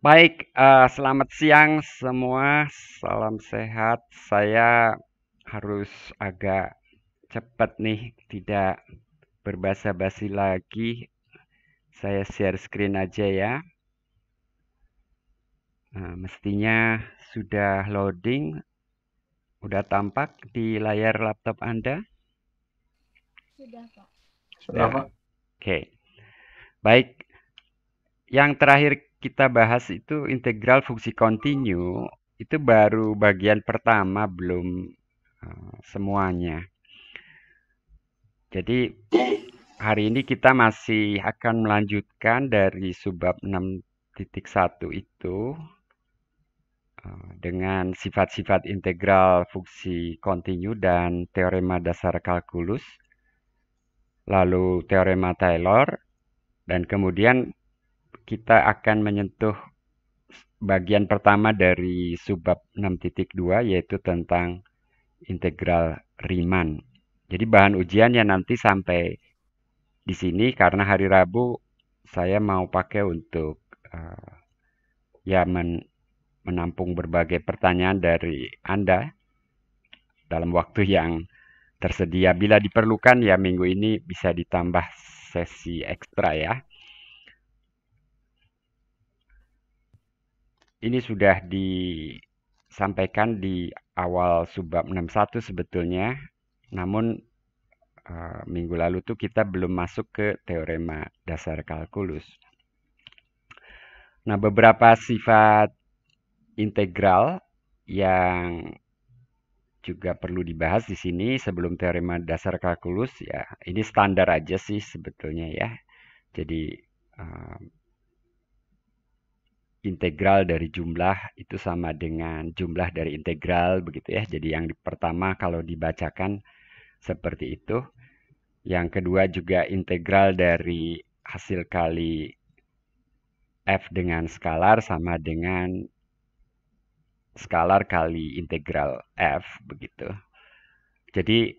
Baik, selamat siang semua. Salam sehat. Saya harus agak cepat nih, tidak berbasa-basi lagi. Saya share screen aja ya. Nah, mestinya sudah loading, udah tampak di layar laptop Anda. Sudah, Pak. Sudah, Nah, Pak. oke. Baik, yang terakhir kita bahas itu integral fungsi kontinu. Itu baru bagian pertama, belum semuanya. Jadi hari ini kita masih akan melanjutkan dari subbab 6.1 itu dengan sifat-sifat integral fungsi kontinu dan teorema dasar kalkulus, lalu teorema Taylor, dan kemudian kita akan menyentuh bagian pertama dari subbab 6.2 yaitu tentang integral Riemann. Jadi bahan ujiannya nanti sampai di sini karena hari Rabu saya mau pakai untuk uh, ya menampung berbagai pertanyaan dari Anda dalam waktu yang tersedia. Bila diperlukan ya minggu ini bisa ditambah sesi ekstra ya. Ini sudah disampaikan di awal subbab 61 sebetulnya. Namun minggu lalu tuh kita belum masuk ke teorema dasar kalkulus. Nah, beberapa sifat integral yang juga perlu dibahas di sini sebelum teorema dasar kalkulus ya. Ini standar aja sih sebetulnya ya. Jadi uh, integral dari jumlah itu sama dengan jumlah dari integral begitu ya. Jadi yang pertama kalau dibacakan seperti itu. Yang kedua juga integral dari hasil kali f dengan skalar sama dengan skalar kali integral f begitu. Jadi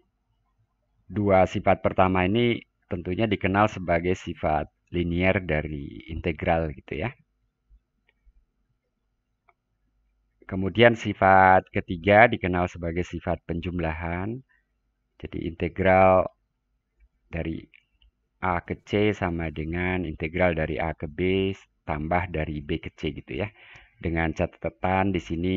dua sifat pertama ini tentunya dikenal sebagai sifat linier dari integral gitu ya. Kemudian sifat ketiga dikenal sebagai sifat penjumlahan. Jadi integral dari A ke C sama dengan integral dari A ke B tambah dari B ke C gitu ya. Dengan catatan di sini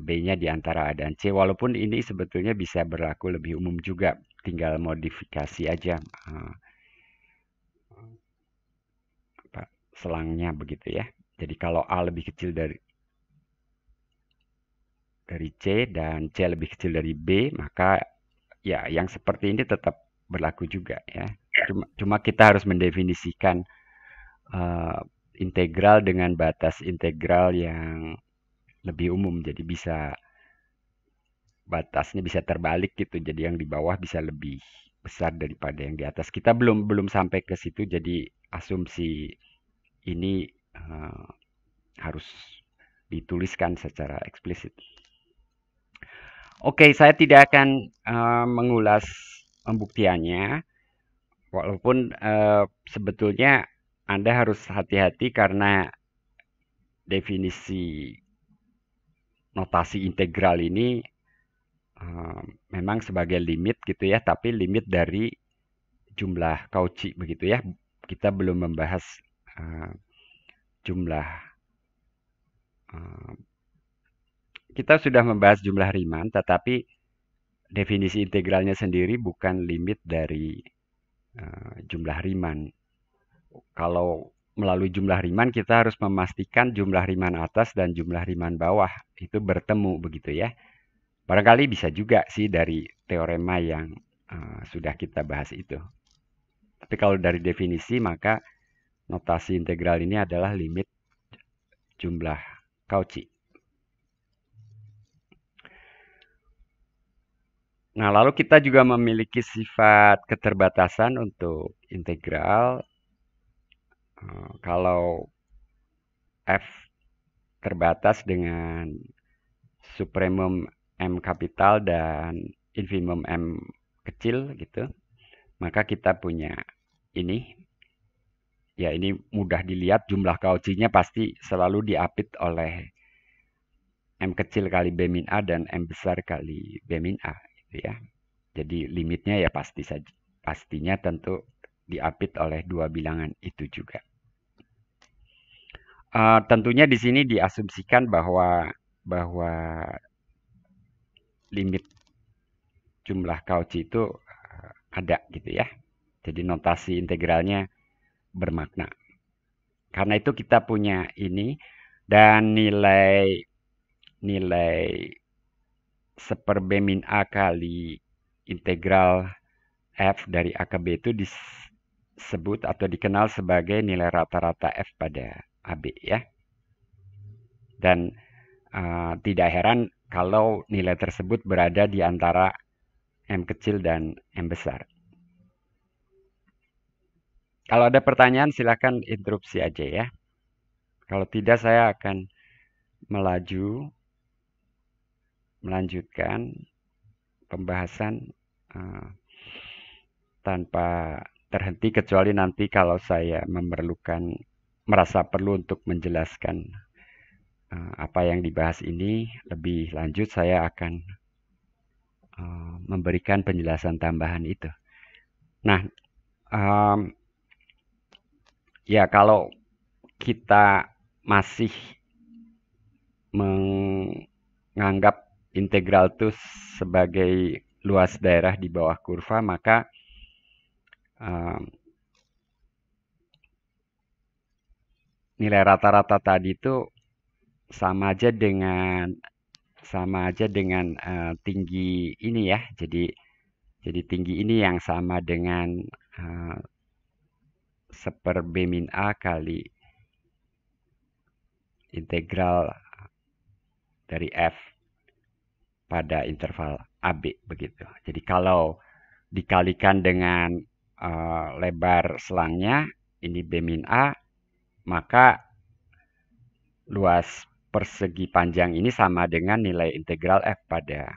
B-nya di antara A dan C. Walaupun ini sebetulnya bisa berlaku lebih umum juga. Tinggal modifikasi aja selangnya begitu ya. Jadi kalau A lebih kecil dari C dan C lebih kecil dari B, maka ya yang seperti ini tetap berlaku juga ya. Cuma kita harus mendefinisikan uh, integral dengan batas integral yang lebih umum. Jadi batasnya bisa terbalik gitu. Jadi yang di bawah bisa lebih besar daripada yang di atas. Kita belum sampai ke situ. Jadi asumsi ini harus dituliskan secara eksplisit. Oke, saya tidak akan mengulas pembuktiannya, walaupun sebetulnya Anda harus hati-hati karena definisi notasi integral ini memang sebagai limit gitu ya, tapi limit dari jumlah Cauchy begitu ya. Kita belum membahas uh, jumlah, uh, kita sudah membahas jumlah Riemann, tetapi definisi integralnya sendiri bukan limit dari jumlah Riemann. Kalau melalui jumlah Riemann kita harus memastikan jumlah Riemann atas dan jumlah Riemann bawah itu bertemu begitu ya. Barangkali bisa juga sih dari teorema yang sudah kita bahas itu. Tapi kalau dari definisi maka notasi integral ini adalah limit jumlah Cauchy. Nah, lalu kita juga memiliki sifat keterbatasan untuk integral. Kalau f terbatas dengan supremum M kapital dan infimum M kecil gitu, maka kita punya ini. Ya ini mudah dilihat, jumlah Cauchy-nya pasti selalu diapit oleh M kecil kali B min A dan M besar kali B min A gitu ya. Jadi limitnya ya pasti saja, pastinya tentu diapit oleh dua bilangan itu juga. Tentunya di sini diasumsikan bahwa limit jumlah Cauchy itu ada gitu ya. Jadi notasi integralnya bermakna. Karena itu kita punya ini dan nilai seper B min A kali integral F dari A ke B itu disebut atau dikenal sebagai nilai rata-rata F pada AB ya. Dan tidak heran kalau nilai tersebut berada di antara M kecil dan M besar. Kalau ada pertanyaan silakan interupsi aja ya. Kalau tidak saya akan melanjutkan pembahasan tanpa terhenti kecuali nanti kalau saya merasa perlu untuk menjelaskan apa yang dibahas ini lebih lanjut, saya akan memberikan penjelasan tambahan itu. Nah, ya kalau kita masih menganggap integral itu sebagai luas daerah di bawah kurva, maka nilai rata-rata tadi itu sama aja dengan tinggi ini ya. Jadi tinggi ini yang sama dengan seper B min A kali integral dari F pada interval AB begitu. Jadi kalau dikalikan dengan lebar selangnya, ini B min A, maka luas persegi panjang ini sama dengan nilai integral F pada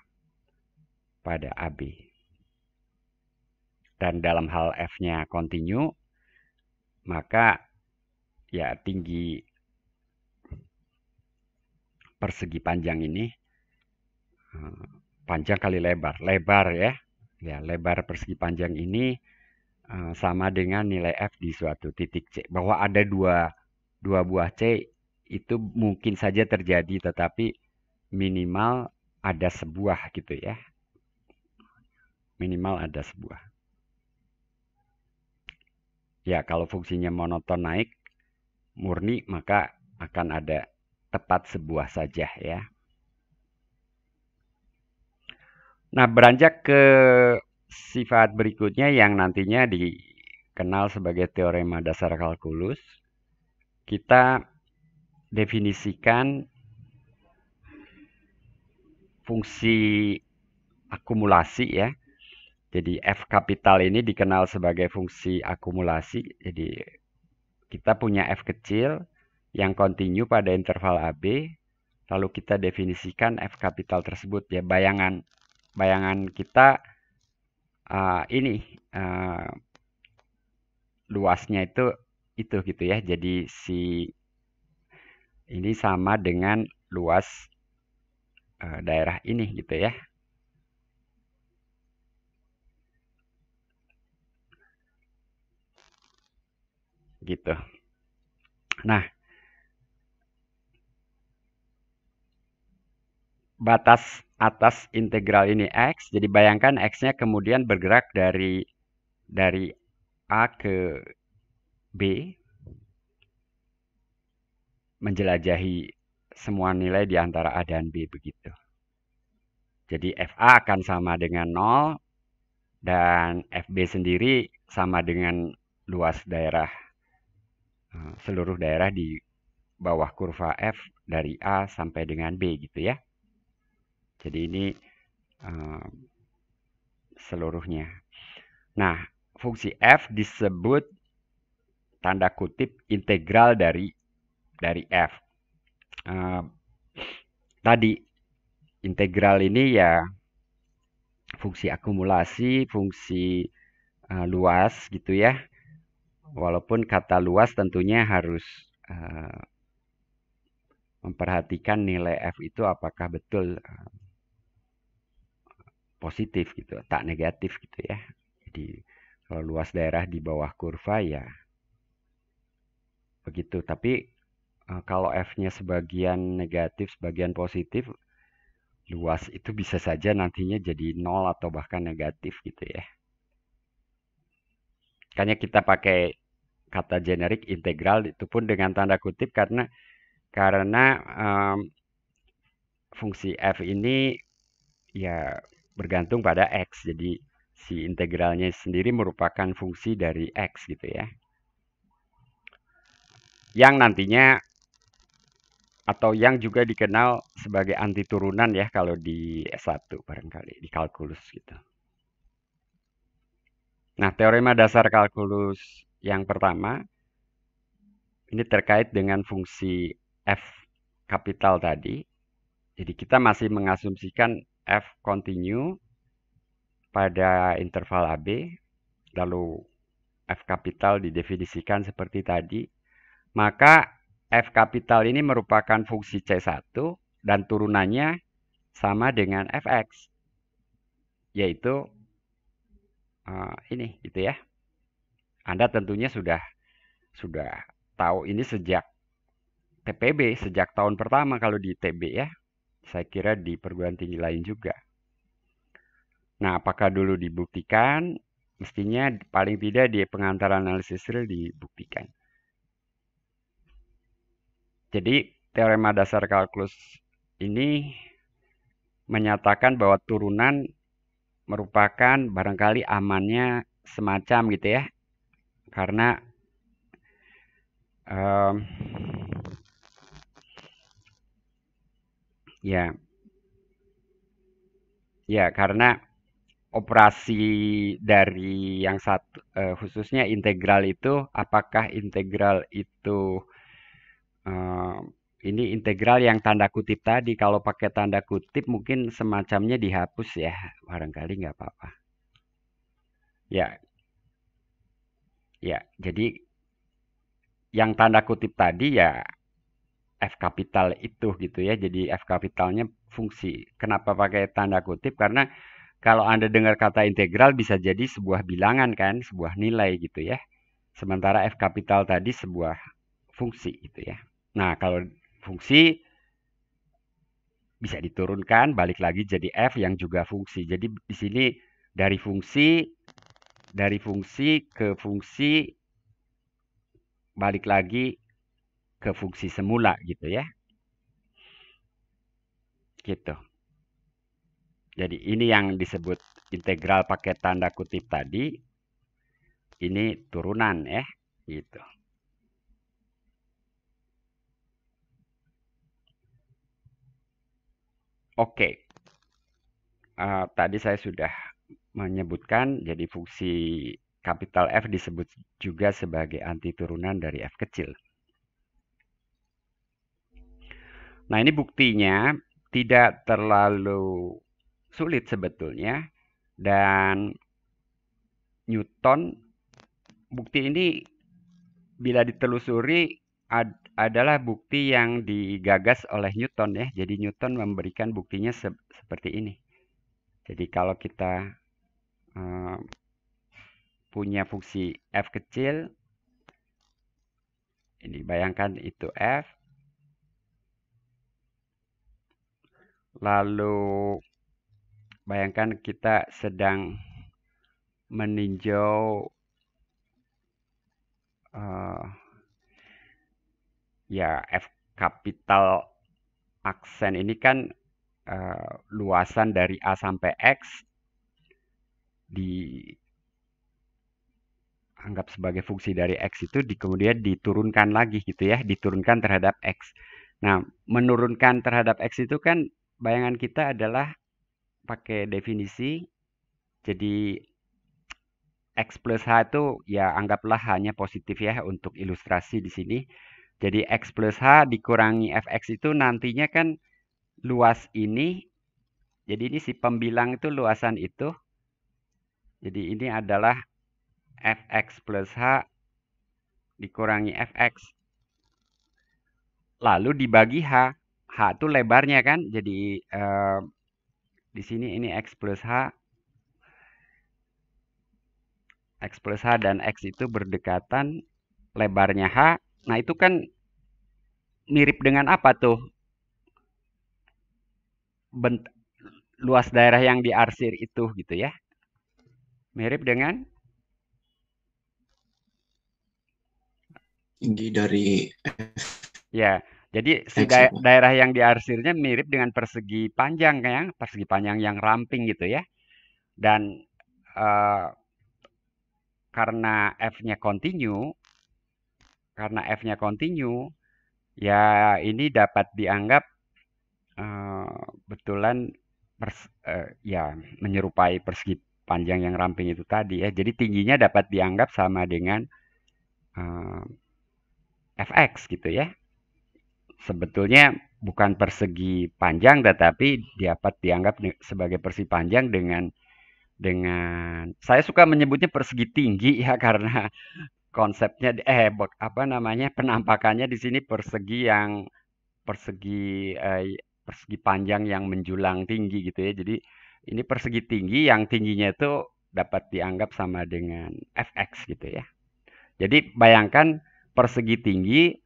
AB. Dan dalam hal F-nya kontinu, maka ya tinggi persegi panjang ini panjang kali lebar ya. Ya, lebar persegi panjang ini sama dengan nilai F di suatu titik C. Bahwa ada dua buah C itu mungkin saja terjadi, tetapi minimal ada sebuah gitu ya. Minimal ada sebuah. Ya, kalau fungsinya monoton naik murni, maka akan ada tepat sebuah saja ya. Nah, beranjak ke sifat berikutnya yang nantinya dikenal sebagai teorema dasar kalkulus, kita definisikan fungsi akumulasi ya. Jadi F kapital ini dikenal sebagai fungsi akumulasi. Jadi kita punya F kecil yang kontinu pada interval AB, lalu kita definisikan F kapital tersebut ya. Bayangan kita ini luasnya itu gitu ya. Jadi ini sama dengan luas daerah ini gitu ya. Gitu. Nah, batas atas integral ini X, jadi bayangkan X-nya kemudian bergerak dari A ke B, menjelajahi semua nilai di antara A dan B begitu. Jadi FA akan sama dengan 0, dan FB sendiri sama dengan luas daerah, seluruh daerah di bawah kurva F dari A sampai dengan B gitu ya. Jadi ini seluruhnya. Nah, fungsi F disebut tanda kutip integral dari F. Tadi integral ini ya fungsi akumulasi, fungsi luas gitu ya. Walaupun kata luas tentunya harus memperhatikan nilai F itu apakah betul positif gitu, tak negatif gitu ya. Jadi kalau luas daerah di bawah kurva ya begitu. Tapi kalau F-nya sebagian negatif, sebagian positif, luas itu bisa saja nantinya jadi nol atau bahkan negatif gitu ya. Makanya kita pakai kata generik integral itu pun dengan tanda kutip karena fungsi f ini ya bergantung pada x. Jadi si integralnya sendiri merupakan fungsi dari x gitu ya. Yang nantinya atau yang juga dikenal sebagai anti turunan ya kalau di S1 barangkali di kalkulus gitu. Nah, teorema dasar kalkulus yang pertama ini terkait dengan fungsi f kapital tadi. Jadi kita masih mengasumsikan f continue pada interval AB, lalu f kapital didefinisikan seperti tadi. Maka f kapital ini merupakan fungsi C1 dan turunannya sama dengan fx, yaitu ini gitu ya. Anda tentunya sudah tahu ini sejak TPB, sejak tahun pertama kalau di TB ya. Saya kira di perguruan tinggi lain juga. Nah, apakah dulu dibuktikan? Mestinya paling tidak di pengantar analisis real dibuktikan. Jadi, teorema dasar kalkulus ini menyatakan bahwa turunan merupakan barangkali amannya semacam gitu ya. Karena karena operasi dari yang satu khususnya integral itu apakah integral itu ini integral yang tanda kutip tadi, kalau pakai tanda kutip mungkin semacamnya dihapus ya, barangkali nggak apa-apa. Ya, jadi yang tanda kutip tadi ya F kapital itu gitu ya, jadi F kapitalnya fungsi. Kenapa pakai tanda kutip? Karena kalau Anda dengar kata integral bisa jadi sebuah bilangan kan, sebuah nilai gitu ya. Sementara F kapital tadi sebuah fungsi gitu ya. Nah, kalau fungsi bisa diturunkan, balik lagi jadi F yang juga fungsi. Jadi di sini dari fungsi ke fungsi, balik lagi ke fungsi semula gitu ya. Gitu. Jadi ini yang disebut integral pakai tanda kutip tadi. Ini turunan ya, gitu. Oke. Tadi saya sudah menyebutkan jadi fungsi kapital F disebut juga sebagai anti turunan dari F kecil. Nah, ini buktinya tidak terlalu sulit sebetulnya, dan Newton, bukti ini bila ditelusuri adalah bukti yang digagas oleh Newton ya. Jadi Newton memberikan buktinya seperti ini. Jadi kalau kita punya fungsi F kecil, ini bayangkan itu F, lalu bayangkan kita sedang meninjau ya F kapital aksen ini kan luasan dari A sampai X dianggap sebagai fungsi dari X itu kemudian diturunkan lagi gitu ya, diturunkan terhadap X. Nah, menurunkan terhadap X itu kan bayangan kita adalah pakai definisi, jadi X plus H itu ya anggaplah hanya positif ya untuk ilustrasi di sini. Jadi X plus H dikurangi Fx itu nantinya kan luas ini, jadi ini si pembilang itu luasan itu. Jadi ini adalah Fx plus H dikurangi fx. Lalu dibagi h. H itu lebarnya kan. Jadi di sini ini x plus h. X plus h dan x itu berdekatan. Lebarnya h. Nah itu kan mirip dengan apa tuh? Luas daerah yang diarsir itu gitu ya. Mirip dengan tinggi dari ya. Jadi si X ya, Pak. daerah yang diarsirnya mirip dengan persegi panjang kan, persegi panjang yang ramping gitu ya. Dan karena f-nya kontinu, ya ini dapat dianggap betulan ya menyerupai persegi panjang yang ramping itu tadi ya. Jadi tingginya dapat dianggap sama dengan fx gitu ya. Sebetulnya bukan persegi panjang tetapi dapat dianggap sebagai persegi panjang dengan saya suka menyebutnya persegi tinggi ya karena konsepnya apa namanya penampakannya di sini persegi panjang yang menjulang tinggi gitu ya. Jadi ini persegi tinggi yang tingginya itu dapat dianggap sama dengan fx gitu ya. Jadi bayangkan persegi tinggi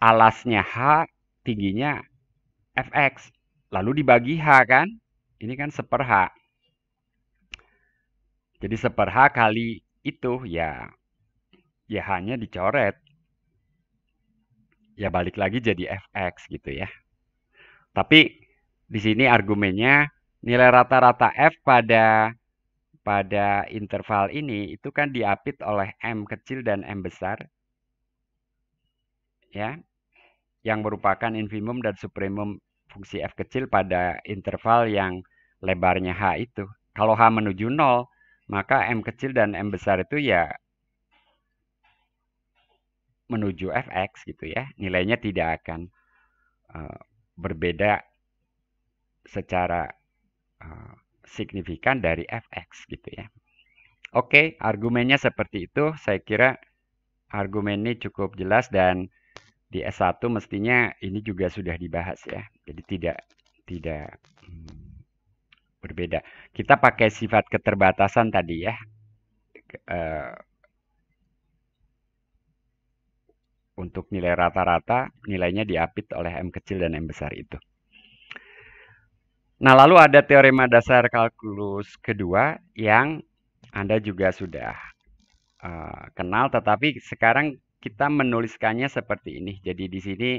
alasnya h, tingginya fx. Lalu dibagi h kan? Ini kan seper h. Jadi seper h kali itu ya h-nya dicoret. Ya balik lagi jadi fx gitu ya. Tapi di sini argumennya nilai rata-rata f pada interval ini itu kan diapit oleh m kecil dan m besar. Ya. Yang merupakan infimum dan supremum fungsi f kecil pada interval yang lebarnya h itu. Kalau h menuju 0, maka m kecil dan m besar itu ya menuju fx gitu ya. Nilainya tidak akan berbeda secara signifikan dari fx gitu ya. Oke, argumennya seperti itu. Saya kira argumen ini cukup jelas dan di S1 mestinya ini juga sudah dibahas ya. Jadi tidak berbeda. Kita pakai sifat keterbatasan tadi ya. Untuk nilai rata-rata, nilainya diapit oleh M kecil dan M besar itu. Nah, lalu ada teorema dasar kalkulus kedua yang Anda juga sudah kenal, tetapi sekarang kita menuliskannya seperti ini. Jadi di sini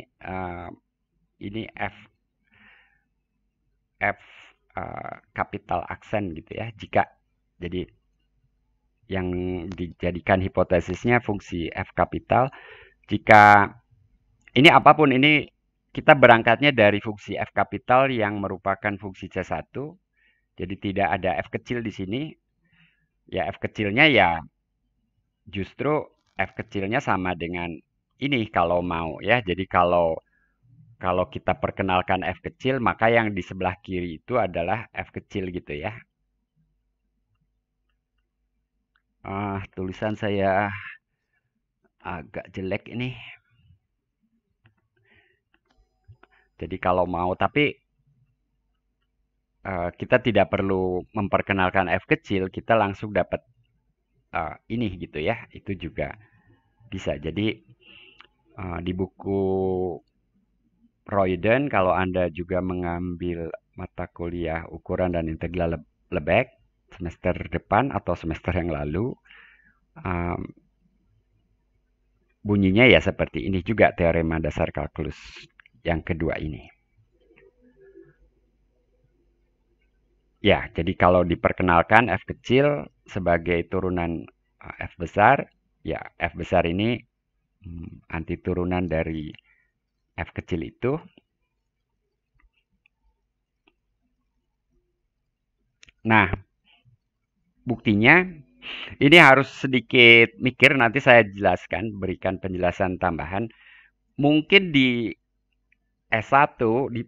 ini F kapital aksen gitu ya. Jadi yang dijadikan hipotesisnya fungsi F kapital. Jika ini apapun ini kita berangkatnya dari fungsi F kapital yang merupakan fungsi C1. Jadi tidak ada F kecil di sini. Ya F kecilnya ya justru F kecilnya sama dengan ini kalau mau ya. Jadi kalau kita perkenalkan F kecil, maka yang di sebelah kiri itu adalah F kecil gitu ya. Tulisan saya agak jelek ini. Jadi kalau mau, tapi kita tidak perlu memperkenalkan F kecil, kita langsung dapat ini gitu ya. Itu juga bisa. Jadi di buku Royden, kalau Anda juga mengambil mata kuliah ukuran dan integral Lebesgue semester depan atau semester yang lalu, bunyinya ya seperti ini juga teorema dasar kalkulus yang kedua ini. Ya, jadi kalau diperkenalkan F kecil sebagai turunan F besar, ya F besar ini anti turunan dari F kecil itu. Nah, buktinya ini harus sedikit mikir, nanti saya jelaskan, berikan penjelasan tambahan. Mungkin di S1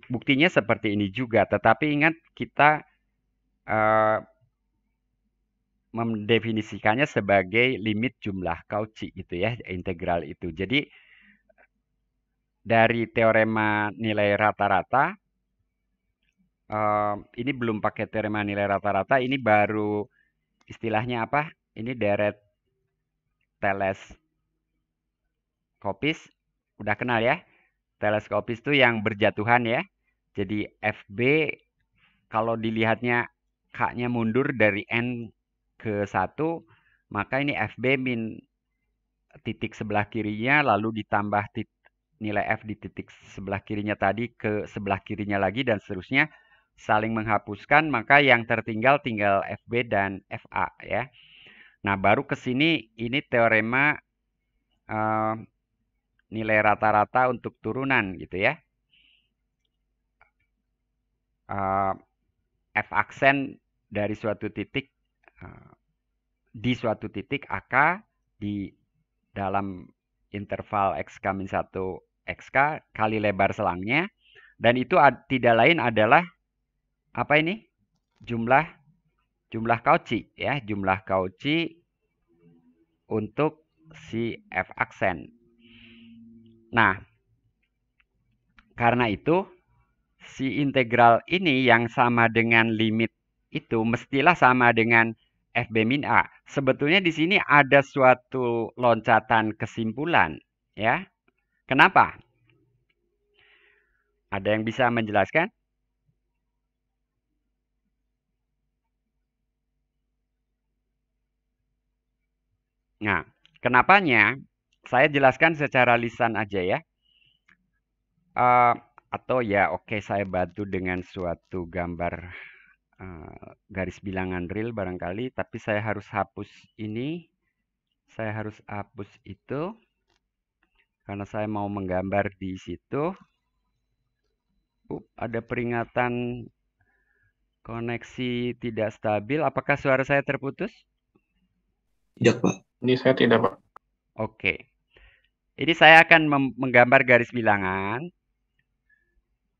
buktinya seperti ini juga, tetapi ingat kita mendefinisikannya sebagai limit jumlah Cauchy gitu ya, integral itu. Jadi dari teorema nilai rata-rata, ini belum pakai teorema nilai rata-rata, ini baru istilahnya apa? Ini deret teleskopis, udah kenal ya? Teleskopis itu yang berjatuhan ya. Jadi FB kalau dilihatnya K-nya mundur dari N ke 1, maka ini FB min titik sebelah kirinya, lalu ditambah nilai F di titik sebelah kirinya tadi ke sebelah kirinya lagi, dan seterusnya saling menghapuskan, maka yang tertinggal tinggal FB dan FA ya. Nah, baru ke sini ini teorema nilai rata-rata untuk turunan gitu ya. F aksen dari suatu titik di suatu titik AK di dalam interval XK-1 XK kali lebar selangnya, dan itu tidak lain adalah apa ini? Jumlah Cauchy ya, jumlah Cauchy untuk si F aksen. Nah, karena itu si integral ini yang sama dengan limit itu mestilah sama dengan FB min A. Sebetulnya di sini ada suatu loncatan kesimpulan ya. Kenapa? Ada yang bisa menjelaskan? Nah, kenapanya? Saya jelaskan secara lisan aja ya. Atau ya oke, saya bantu dengan suatu gambar garis bilangan real barangkali, tapi saya harus hapus ini. Saya harus hapus itu karena saya mau menggambar di situ. Ada peringatan koneksi tidak stabil. Apakah suara saya terputus? Tidak, Pak. Ini saya tidak, Pak. Oke. Ini saya akan menggambar garis bilangan.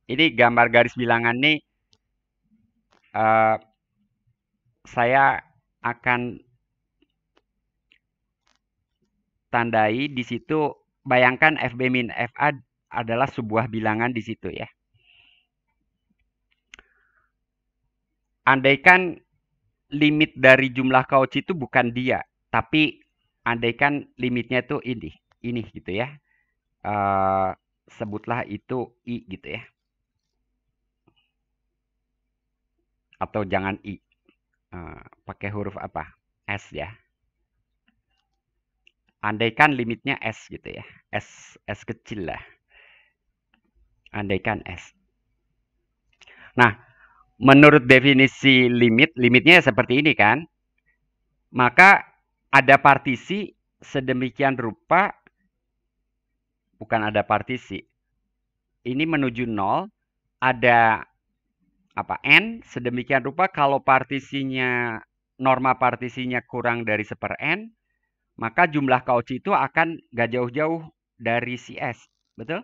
Ini gambar garis bilangan ini saya akan tandai di situ. Bayangkan FB min FA adalah sebuah bilangan di situ ya. Andaikan limit dari jumlah Cauchy itu bukan dia, tapi andaikan limitnya itu ini gitu ya. Sebutlah itu I gitu ya. Atau jangan I. Pakai huruf apa? S ya. Andaikan limitnya S gitu ya. S kecil lah. Andaikan S. Nah, menurut definisi limitnya seperti ini kan. Maka ada partisi sedemikian rupa, bukan ada partisi. Ini menuju 0, ada apa? N sedemikian rupa kalau partisinya, norma partisinya kurang dari 1/n, maka jumlah Cauchy itu akan gak jauh-jauh dari si S. Betul?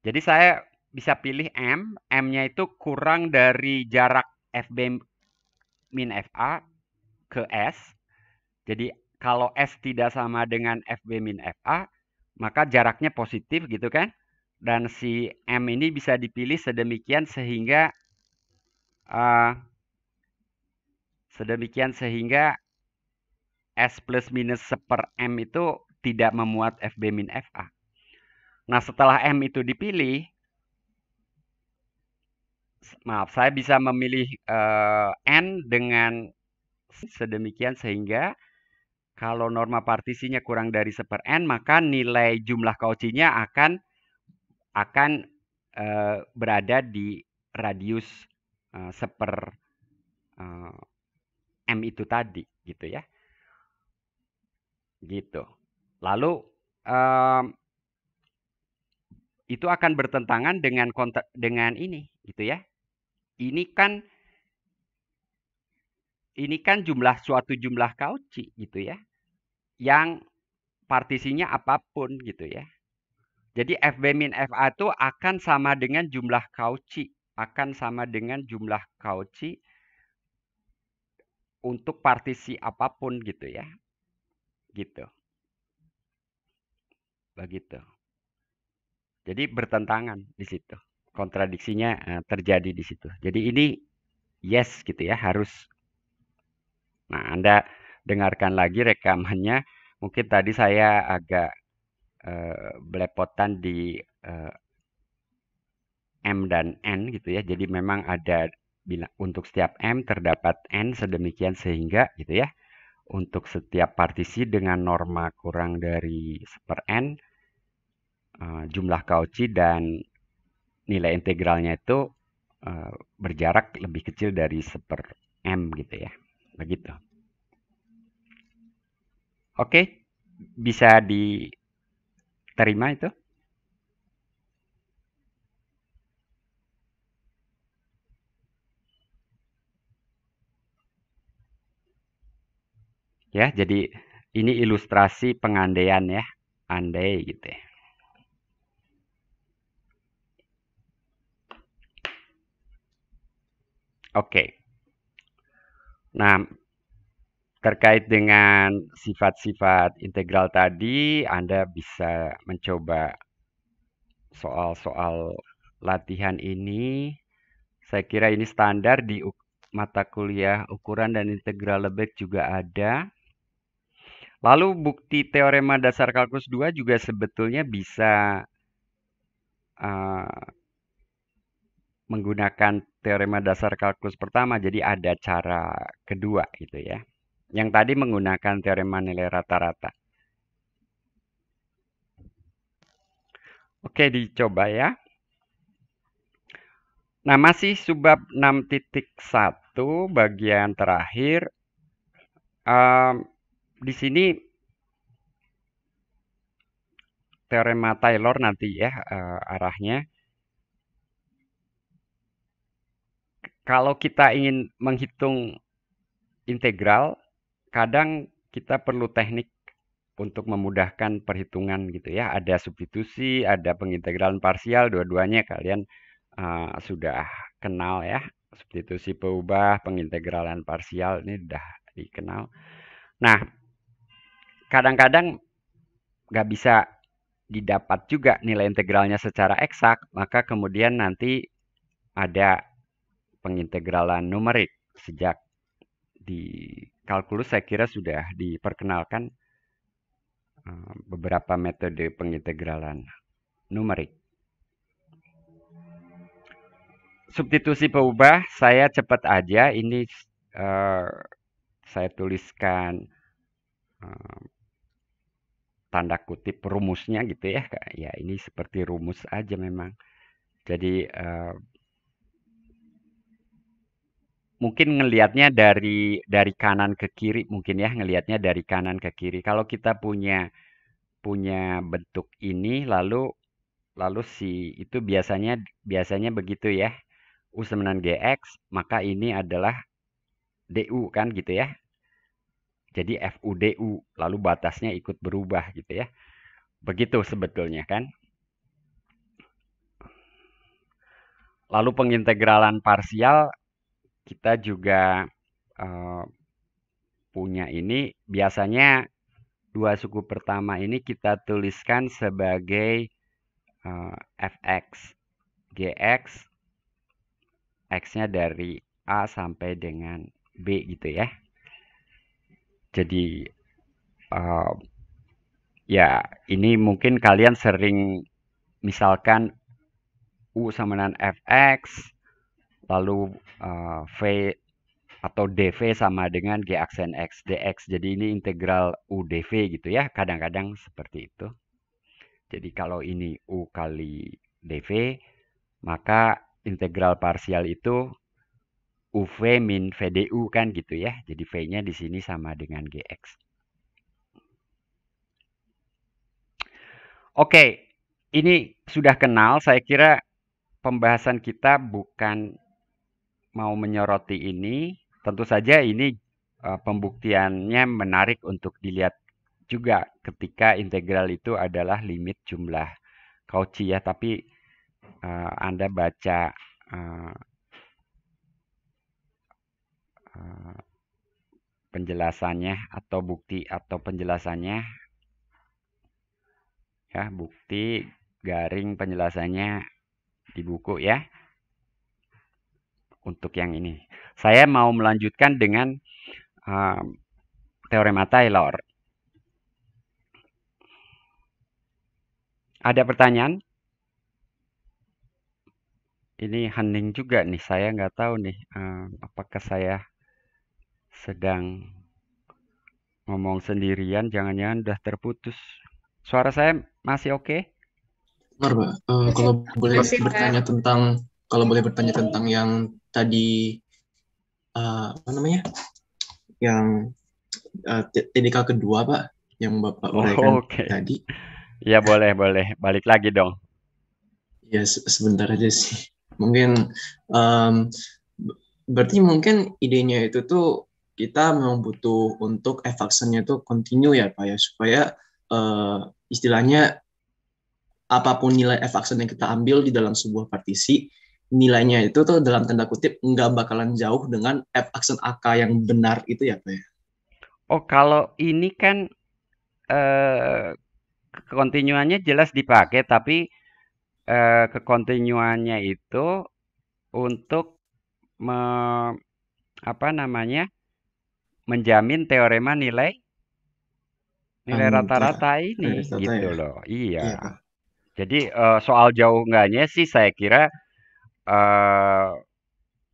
Jadi saya bisa pilih M. M-nya itu kurang dari jarak FB min FA ke S. Jadi kalau S tidak sama dengan FB min FA, maka jaraknya positif gitu kan. Dan si M ini bisa dipilih sedemikian sehingga S plus minus 1/M itu tidak memuat FB min FA. Nah, setelah M itu dipilih, maaf, saya bisa memilih N dengan sedemikian sehingga kalau norma partisinya kurang dari 1/n, maka nilai jumlah Cauchy-nya akan berada di radius 1/m itu tadi, gitu ya. Gitu. Lalu itu akan bertentangan dengan ini, gitu ya. Ini kan suatu jumlah Cauchy gitu ya, yang partisinya apapun gitu ya. Jadi FB min FA itu akan sama dengan jumlah Cauchy, untuk partisi apapun gitu ya. Gitu. Begitu. Jadi bertentangan di situ. Kontradiksinya terjadi di situ. Jadi ini yes gitu ya, harus. Nah, Anda dengarkan lagi rekamannya. Mungkin tadi saya agak belepotan di M dan N gitu ya. Jadi memang ada untuk setiap M terdapat N sedemikian sehingga gitu ya. Untuk setiap partisi dengan norma kurang dari 1/n, jumlah Cauchy dan nilai integralnya itu berjarak lebih kecil dari 1/m gitu ya. Begitu. Oke, bisa diterima itu? Ya, jadi ini ilustrasi pengandaian ya, andai gitu ya. Oke. Nah, terkait dengan sifat-sifat integral tadi, Anda bisa mencoba soal-soal latihan ini. Saya kira ini standar di mata kuliah ukuran dan integral Lebesgue juga ada. Lalu bukti teorema dasar kalkulus 2 juga sebetulnya bisa menggunakan teorema dasar kalkulus pertama. Jadi ada cara kedua gitu ya. Yang tadi menggunakan teorema nilai rata-rata. Oke, dicoba ya. Nah, masih subbab 6.1 bagian terakhir. Di sini teorema Taylor nanti ya arahnya. Kalau kita ingin menghitung integral, kadang kita perlu teknik untuk memudahkan perhitungan gitu ya. Ada substitusi, ada pengintegralan parsial, dua-duanya kalian sudah kenal ya. Substitusi peubah, pengintegralan parsial ini sudah dikenal. Nah, kadang-kadang nggak bisa didapat juga nilai integralnya secara eksak, maka kemudian nanti ada pengintegralan numerik. Sejak di kalkulus saya kira sudah diperkenalkan beberapa metode pengintegralan numerik. Substitusi peubah saya cepat aja, ini saya tuliskan tanda kutip rumusnya gitu ya. Ya ini seperti rumus aja memang. Jadi mungkin ngelihatnya dari kanan ke kiri, mungkin ya ngelihatnya dari kanan ke kiri. Kalau kita punya bentuk ini, lalu si itu biasanya begitu ya. U semanan GX, maka ini adalah DU kan gitu ya. Jadi FU DU, lalu batasnya ikut berubah gitu ya. Begitu sebetulnya kan. Lalu pengintegralan parsial kita juga punya ini, biasanya dua suku pertama ini kita tuliskan sebagai fx, gx, x-nya dari A sampai dengan B gitu ya. Jadi ya ini mungkin kalian sering misalkan U sama dengan fx, lalu V atau dv sama dengan g aksen x dx. Jadi ini integral u dv gitu ya. Kadang-kadang seperti itu. Jadi kalau ini u kali dv, maka integral parsial itu uv min vdu kan gitu ya. Jadi v-nya di sini sama dengan gx. Oke, ini sudah kenal. Saya kira pembahasan kita bukan mau menyoroti ini. Tentu saja ini pembuktiannya menarik untuk dilihat juga ketika integral itu adalah limit jumlah Cauchy ya. Tapi Anda baca penjelasannya atau bukti atau penjelasannya ya, bukti garing penjelasannya di buku ya. Untuk yang ini, saya mau melanjutkan dengan teorema Taylor. Ada pertanyaan? Ini hening juga nih, saya nggak tahu nih apakah saya sedang ngomong sendirian, jangan-jangan udah terputus. Suara saya masih oke? Benar, Pak. Kalau boleh Masih, Kak. bertanya tentang yang tadi apa namanya? Yang TDK kedua, Pak, yang Bapak uraikan Oke. tadi. Ya boleh. Balik lagi dong. Ya, sebentar aja sih. Mungkin berarti mungkin idenya itu tuh kita memang butuh untuk F-actionnya tuh continue ya, Pak ya, supaya istilahnya apapun nilai F-action yang kita ambil di dalam sebuah partisi, nilainya itu tuh dalam tanda kutip nggak bakalan jauh dengan F-action AK yang benar itu ya, Pak ya? Oh, kalau ini kan kekontinuannya jelas dipakai, tapi kekontinuannya itu untuk menjamin teorema nilai rata-rata ini Rata-rata gitu ya. loh. Iya, Iya. Pak. Jadi soal jauh enggaknya sih saya kira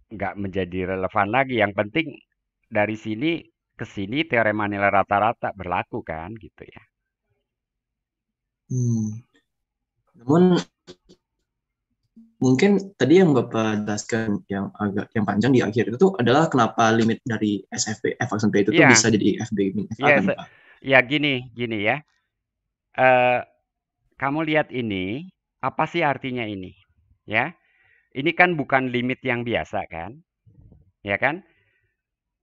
nggak menjadi relevan lagi. Yang penting dari sini ke sini teorema nilai rata-rata berlaku kan gitu ya. Namun mungkin tadi yang Bapak jelaskan yang panjang di akhir itu tuh adalah kenapa limit dari SFP F-action P itu tuh Iya, bisa jadi FB min FA iya, kan, Pak? ya gini ya. Kamu lihat ini, apa sih artinya ini? Ya, ini kan bukan limit yang biasa kan? Ya kan?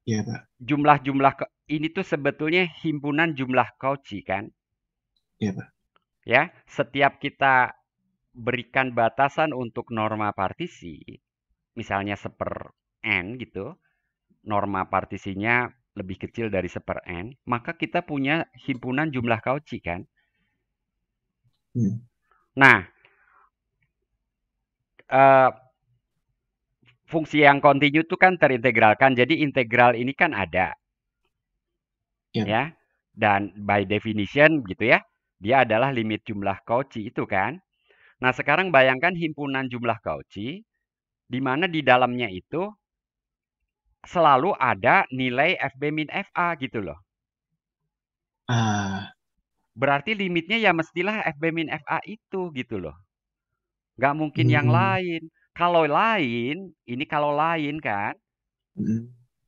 Iya, Pak. Jumlah-jumlah ini tuh sebetulnya himpunan jumlah Cauchy kan? Iya, Pak. Ya, setiap kita berikan batasan untuk norma partisi, misalnya seper n gitu, norma partisinya lebih kecil dari seper n, maka kita punya himpunan jumlah Cauchy kan? Nah, fungsi yang kontinu itu kan terintegralkan, jadi integral ini kan ada, Iya, Pak. ya. Dan by definition gitu ya, dia adalah limit jumlah Cauchy itu kan. Nah, sekarang bayangkan himpunan jumlah Cauchy, di mana di dalamnya itu selalu ada nilai FB min FA gitu loh. Berarti limitnya ya mestilah FB min FA itu gitu loh. Nggak mungkin yang lain. Kalau lain, ini kalau lain kan,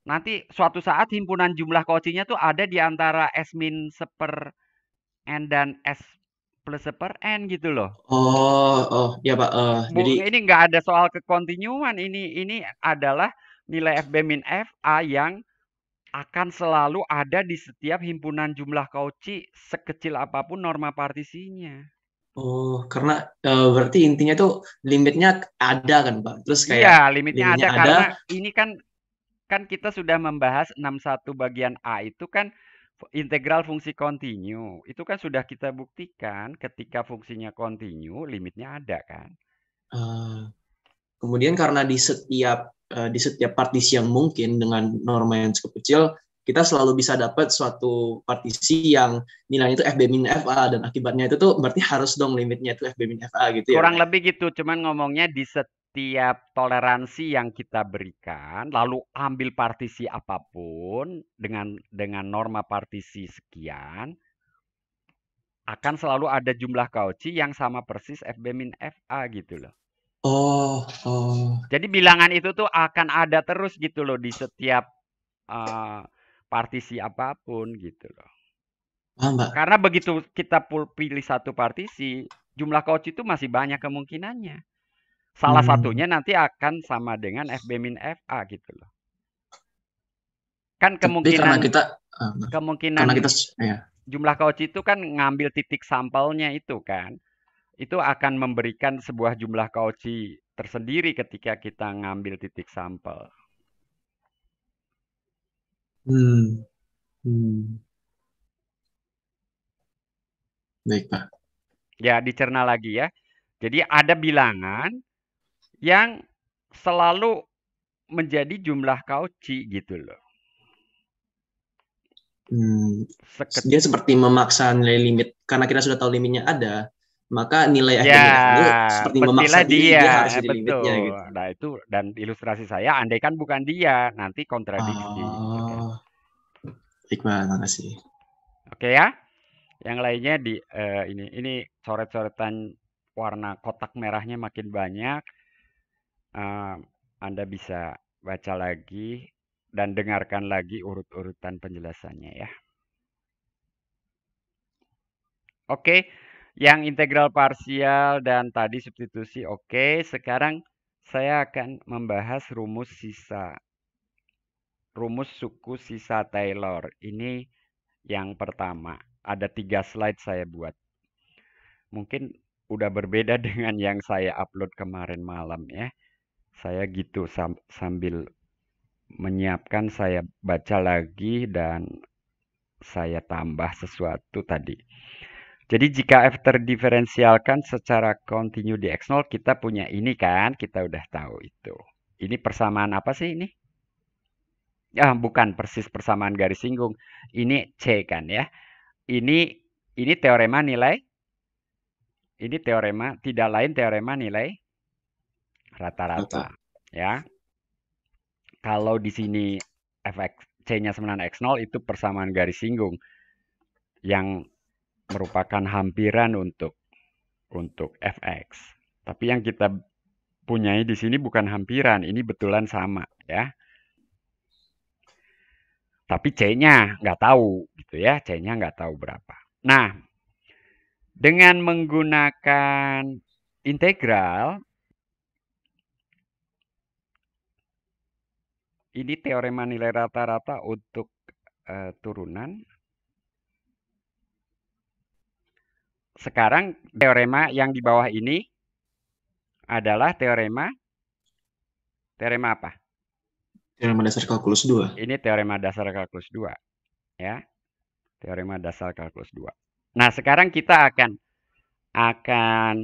nanti suatu saat himpunan jumlah Cauchy-nya tuh ada di antara S min seper N dan S plus seper N gitu loh. Ya, Pak. Jadi Ini nggak ada soal kekontinuan. Ini adalah nilai FB min FA yang akan selalu ada di setiap himpunan jumlah Cauchy sekecil apapun norma partisinya. karena berarti intinya tuh limitnya ada kan, Pak? Terus Iya, kayak limitnya limitnya ada ada. karena ini kan kita sudah membahas 61 bagian A itu kan integral fungsi kontinu. Itu kan sudah kita buktikan ketika fungsinya kontinu, limitnya ada kan. Kemudian karena di setiap partisi yang mungkin dengan norma yang cukup kecil, kita selalu bisa dapat suatu partisi yang nilainya itu FB min FA, dan akibatnya itu tuh berarti harus dong limitnya itu FB min FA gitu ya. Kurang lebih gitu, cuman ngomongnya di setiap toleransi yang kita berikan, lalu ambil partisi apapun dengan norma partisi sekian, akan selalu ada jumlah Cauchy yang sama persis FB min FA gitu loh. Jadi bilangan itu tuh akan ada terus gitu loh di setiap partisi apapun gitu loh. Karena begitu kita pilih satu partisi, jumlah Cauchy itu masih banyak kemungkinannya. Salah satunya nanti akan sama dengan FB min FA gitu loh. Kan kemungkinan jumlah Cauchy itu kan ngambil titik sampelnya itu kan. Itu akan memberikan sebuah jumlah Cauchy tersendiri ketika kita ngambil titik sampel. Hmm, baik, Pak. Ya, dicerna lagi ya. Jadi ada bilangan yang selalu menjadi jumlah Cauchy gitu loh. Hmm, Seket dia seperti memaksa nilai limit karena kita sudah tahu limitnya ada, maka nilai F Ya, banding F itu seperti memaksa pastilah diri dia harus dia, jadi limitnya betul. gitu. Nah, itu dan ilustrasi saya andaikan bukan dia, nanti kontradiksi gitu kan. Oh, baik Pak, makasih. Oke ya. Yang lainnya di ini coret-coretan warna kotak merahnya makin banyak. Eh, Anda bisa baca lagi dan dengarkan lagi urut-urutan penjelasannya ya. Oke, yang integral parsial dan tadi substitusi oke. Sekarang saya akan membahas rumus suku sisa Taylor. Ini yang pertama. Ada 3 slide saya buat. Mungkin udah berbeda dengan yang saya upload kemarin malam ya. Saya gitu sambil menyiapkan, saya baca lagi dan saya tambah sesuatu tadi. Jadi jika f terdiferensialkan secara kontinu di X0, kita punya ini kan, kita udah tahu itu. Ini persamaan apa sih ini? Ah, bukan persis persamaan garis singgung. Ini C kan ya. Ini teorema nilai. Ini teorema tidak lain teorema nilai rata-rata. Rata. Ya. Kalau di sini fx C-nya sama dengan X0 itu persamaan garis singgung yang merupakan hampiran untuk fx. Tapi yang kita punyai di sini bukan hampiran, ini betulan sama ya. Tapi C-nya nggak tahu gitu ya, C-nya nggak tahu berapa. Nah, dengan menggunakan integral, ini teorema nilai rata-rata untuk turunan. Sekarang teorema yang di bawah ini adalah teorema apa? Teorema dasar kalkulus 2. Ini teorema dasar kalkulus 2 ya. Teorema dasar kalkulus 2. Nah, sekarang kita akan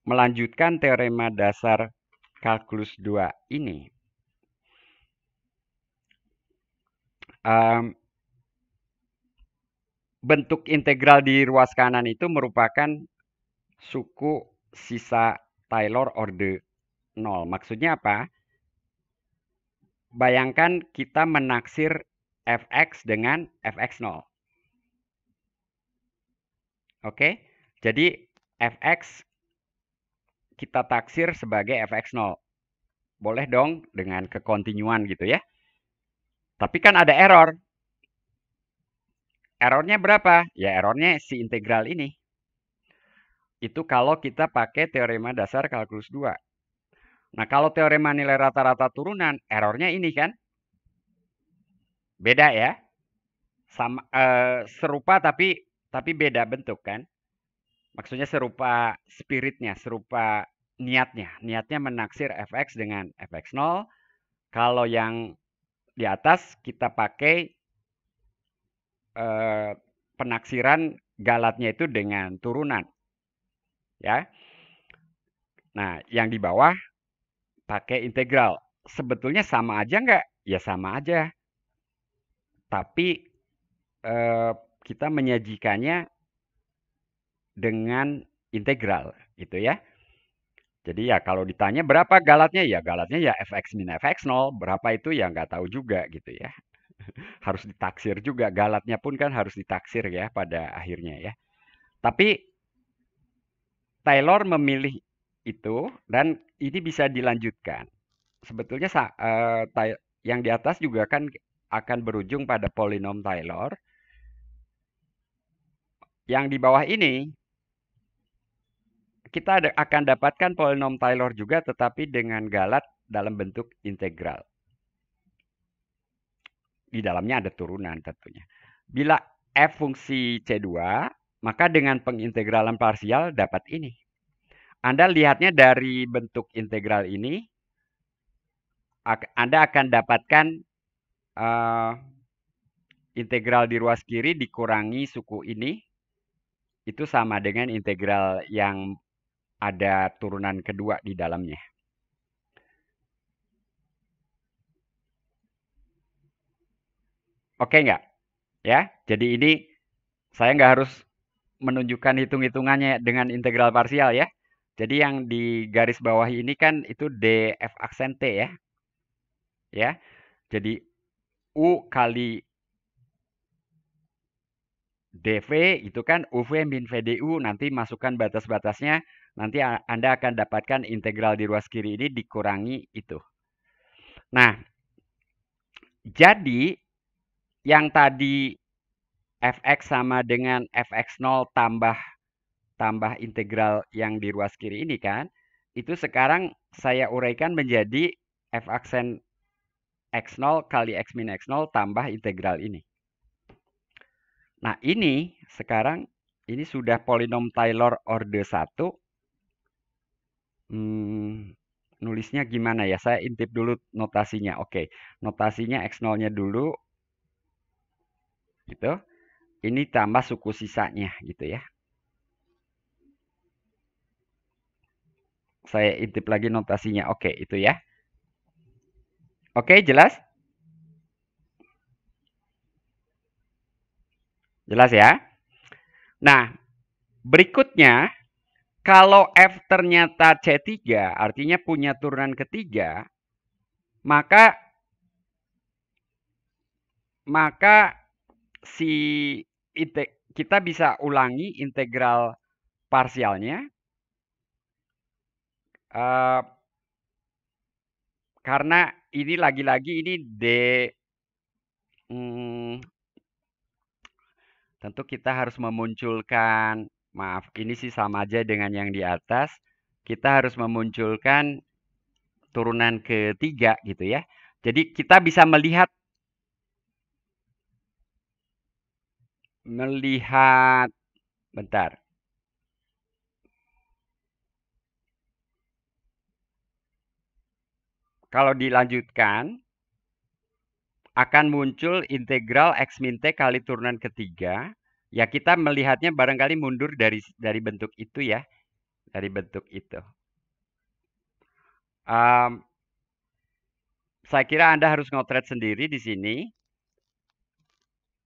melanjutkan teorema dasar kalkulus 2 ini. Bentuk integral di ruas kanan itu merupakan suku sisa Taylor orde 0. Maksudnya apa? Bayangkan kita menaksir fx dengan fx0. Oke? Jadi fx kita taksir sebagai fx0. Boleh dong dengan kekontinuan gitu ya. Tapi kan ada error. Errornya berapa? Ya errornya si integral ini. Itu kalau kita pakai teorema dasar kalkulus 2. Nah, kalau teorema nilai rata-rata turunan, errornya ini kan. Beda ya. Sama serupa tapi beda bentuk kan. Maksudnya serupa spiritnya, serupa niatnya. Niatnya menaksir fx dengan fx0. Kalau yang di atas kita pakai penaksiran galatnya itu dengan turunan. Ya. Nah, yang di bawah pakai integral. Sebetulnya sama aja nggak? Ya sama aja. Tapi kita menyajikannya dengan integral gitu ya. Jadi ya kalau ditanya berapa galatnya ya fx min fx0. Berapa itu ya nggak tahu juga gitu ya. Harus ditaksir juga. Galatnya pun kan harus ditaksir ya pada akhirnya ya. Tapi Taylor memilih itu dan ini bisa dilanjutkan. Sebetulnya yang di atas juga kan akan berujung pada polinom Taylor. Yang di bawah ini kita akan dapatkan polinom Taylor juga tetapi dengan galat dalam bentuk integral. Di dalamnya ada turunan tentunya. Bila f fungsi C2, maka dengan pengintegralan parsial dapat ini. Anda lihatnya dari bentuk integral ini, Anda akan dapatkan integral di ruas kiri dikurangi suku ini, itu sama dengan integral yang ada turunan kedua di dalamnya. Oke nggak? Ya, jadi ini saya nggak harus menunjukkan hitung-hitungannya dengan integral parsial ya. Jadi yang di garis bawah ini kan itu df aksen T ya. Ya, jadi U kali dv itu kan UV min VDU, nanti masukkan batas-batasnya, nanti Anda akan dapatkan integral di ruas kiri ini dikurangi itu. Nah, jadi yang tadi fx sama dengan fx0 tambah integral yang di ruas kiri ini kan, itu sekarang saya uraikan menjadi f aksen x0 kali x min x0 tambah integral ini. Nah, ini sekarang ini sudah polinom Taylor orde 1. Nulisnya gimana ya? Saya intip dulu notasinya. Oke, notasinya x0-nya dulu. Gitu. Ini tambah suku sisanya gitu ya. Saya intip lagi notasinya. Oke, itu ya. Oke, jelas? Jelas ya? Nah, berikutnya, kalau F ternyata C3, artinya punya turunan ketiga, maka kita bisa ulangi integral parsialnya. Karena ini lagi-lagi ini tentu kita harus memunculkan, maaf, ini sih sama aja dengan yang di atas. Kita harus memunculkan turunan ketiga gitu ya. Jadi kita bisa melihat bentar. Kalau dilanjutkan akan muncul integral x min t kali turunan ketiga. Ya kita melihatnya barangkali mundur dari bentuk itu ya. Dari bentuk itu. Saya kira Anda harus ngotret sendiri di sini.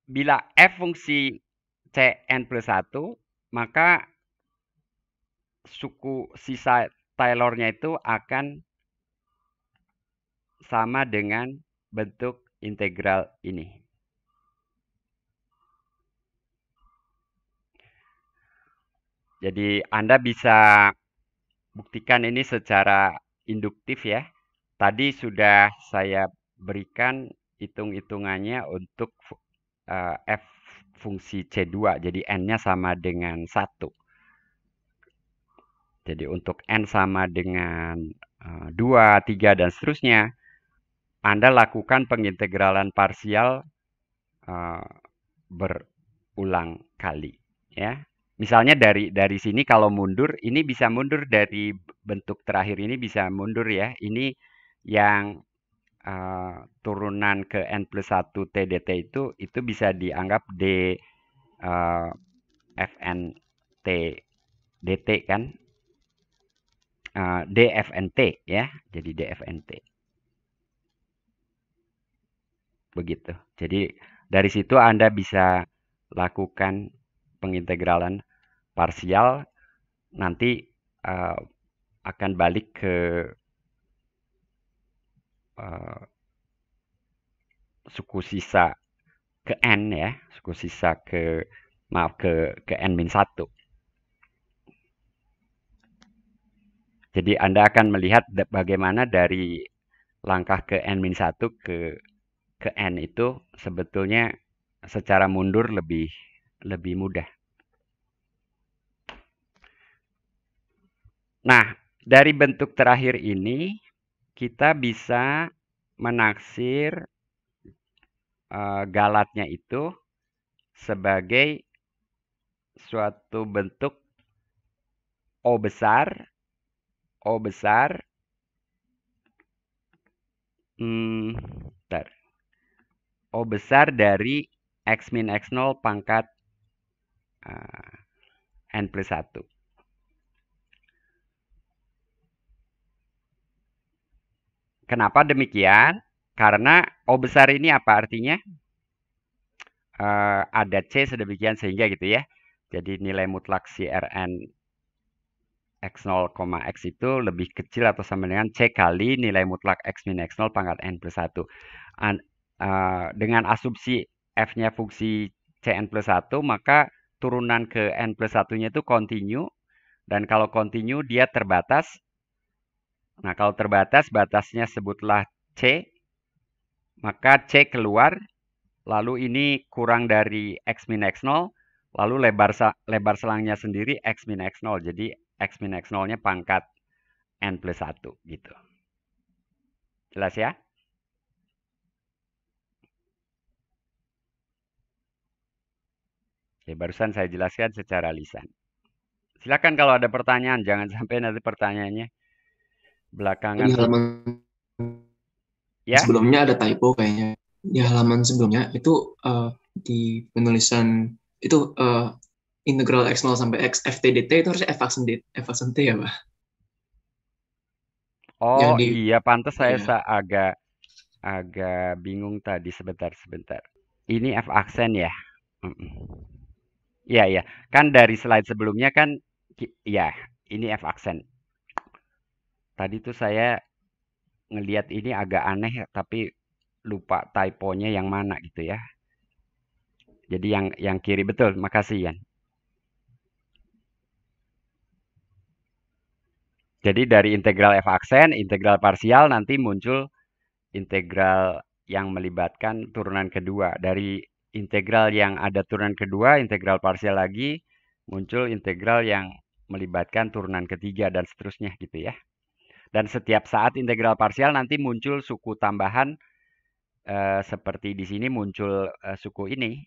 Bila f fungsi Cn plus 1, maka suku sisa Taylor-nya itu akan sama dengan bentuk integral ini. Jadi Anda bisa buktikan ini secara induktif ya. Tadi sudah saya berikan hitung-hitungannya untuk f fungsi C2. Jadi n-nya sama dengan 1. Jadi untuk n sama dengan 2, 3, dan seterusnya, Anda lakukan pengintegralan parsial berulang kali. Ya. Misalnya dari sini kalau mundur, ini bisa mundur dari bentuk terakhir ini bisa mundur ya. Ini yang turunan ke n plus 1 t dt itu bisa dianggap d fn t dt kan. dfnt ya. Jadi dfnt. Begitu. Jadi dari situ Anda bisa lakukan pengintegralan parsial, nanti akan balik ke suku sisa ke n ya, suku sisa ke n-1. Jadi Anda akan melihat bagaimana dari langkah ke n-1 ke n itu sebetulnya secara mundur lebih mudah. Nah, dari bentuk terakhir ini kita bisa menaksir galatnya itu sebagai suatu bentuk O besar O besar dari X min X0 pangkat N plus 1. Kenapa demikian? Karena O besar ini apa artinya? Ada C sedemikian sehingga gitu ya. Jadi nilai mutlak CRN X0, X itu lebih kecil atau sama dengan C kali nilai mutlak X min X0 pangkat N plus 1. Dengan asumsi F-nya fungsi Cn plus 1, maka turunan ke N plus 1-nya itu continue. Dan kalau continue dia terbatas. Nah, kalau terbatas, batasnya sebutlah C. Maka C keluar, lalu ini kurang dari X min X0, lalu lebar selangnya sendiri X min X0. Jadi X min X0-nya pangkat N plus 1 gitu. Jelas ya? Oke, barusan saya jelaskan secara lisan. Silakan kalau ada pertanyaan, jangan sampai nanti pertanyaannya belakangan. Di halaman Ya, sebelumnya ada typo kayaknya. Di halaman sebelumnya itu di penulisan itu integral x0 sampai x ft dt itu harusnya f aksen t ya, Pak? oh Yang di iya, pantas saya ya. agak bingung tadi sebentar. Ini F aksen ya? Iya, iya. Kan dari slide sebelumnya kan, ya ini F aksen. Tadi tuh saya ngelihat ini agak aneh, tapi lupa typonya yang mana gitu ya. Jadi yang kiri betul, makasih Yan. Jadi dari integral F aksen, integral parsial nanti muncul integral yang melibatkan turunan kedua. Dari integral yang ada turunan kedua, integral parsial lagi, muncul integral yang melibatkan turunan ketiga dan seterusnya gitu ya. Dan setiap saat integral parsial nanti muncul suku tambahan seperti di sini muncul suku ini.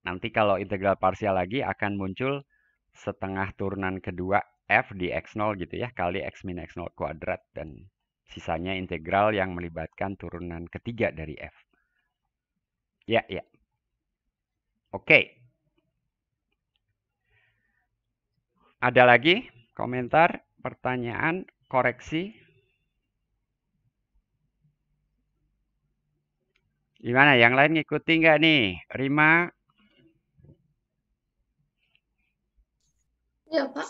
Nanti kalau integral parsial lagi akan muncul setengah turunan kedua F di X0 gitu ya, kali X min X0 kuadrat. Dan sisanya integral yang melibatkan turunan ketiga dari F. Ya, ya. Oke. Ada lagi komentar, pertanyaan, koreksi? Gimana, yang lain ngikuti nggak nih? Rima? Ya, Pak.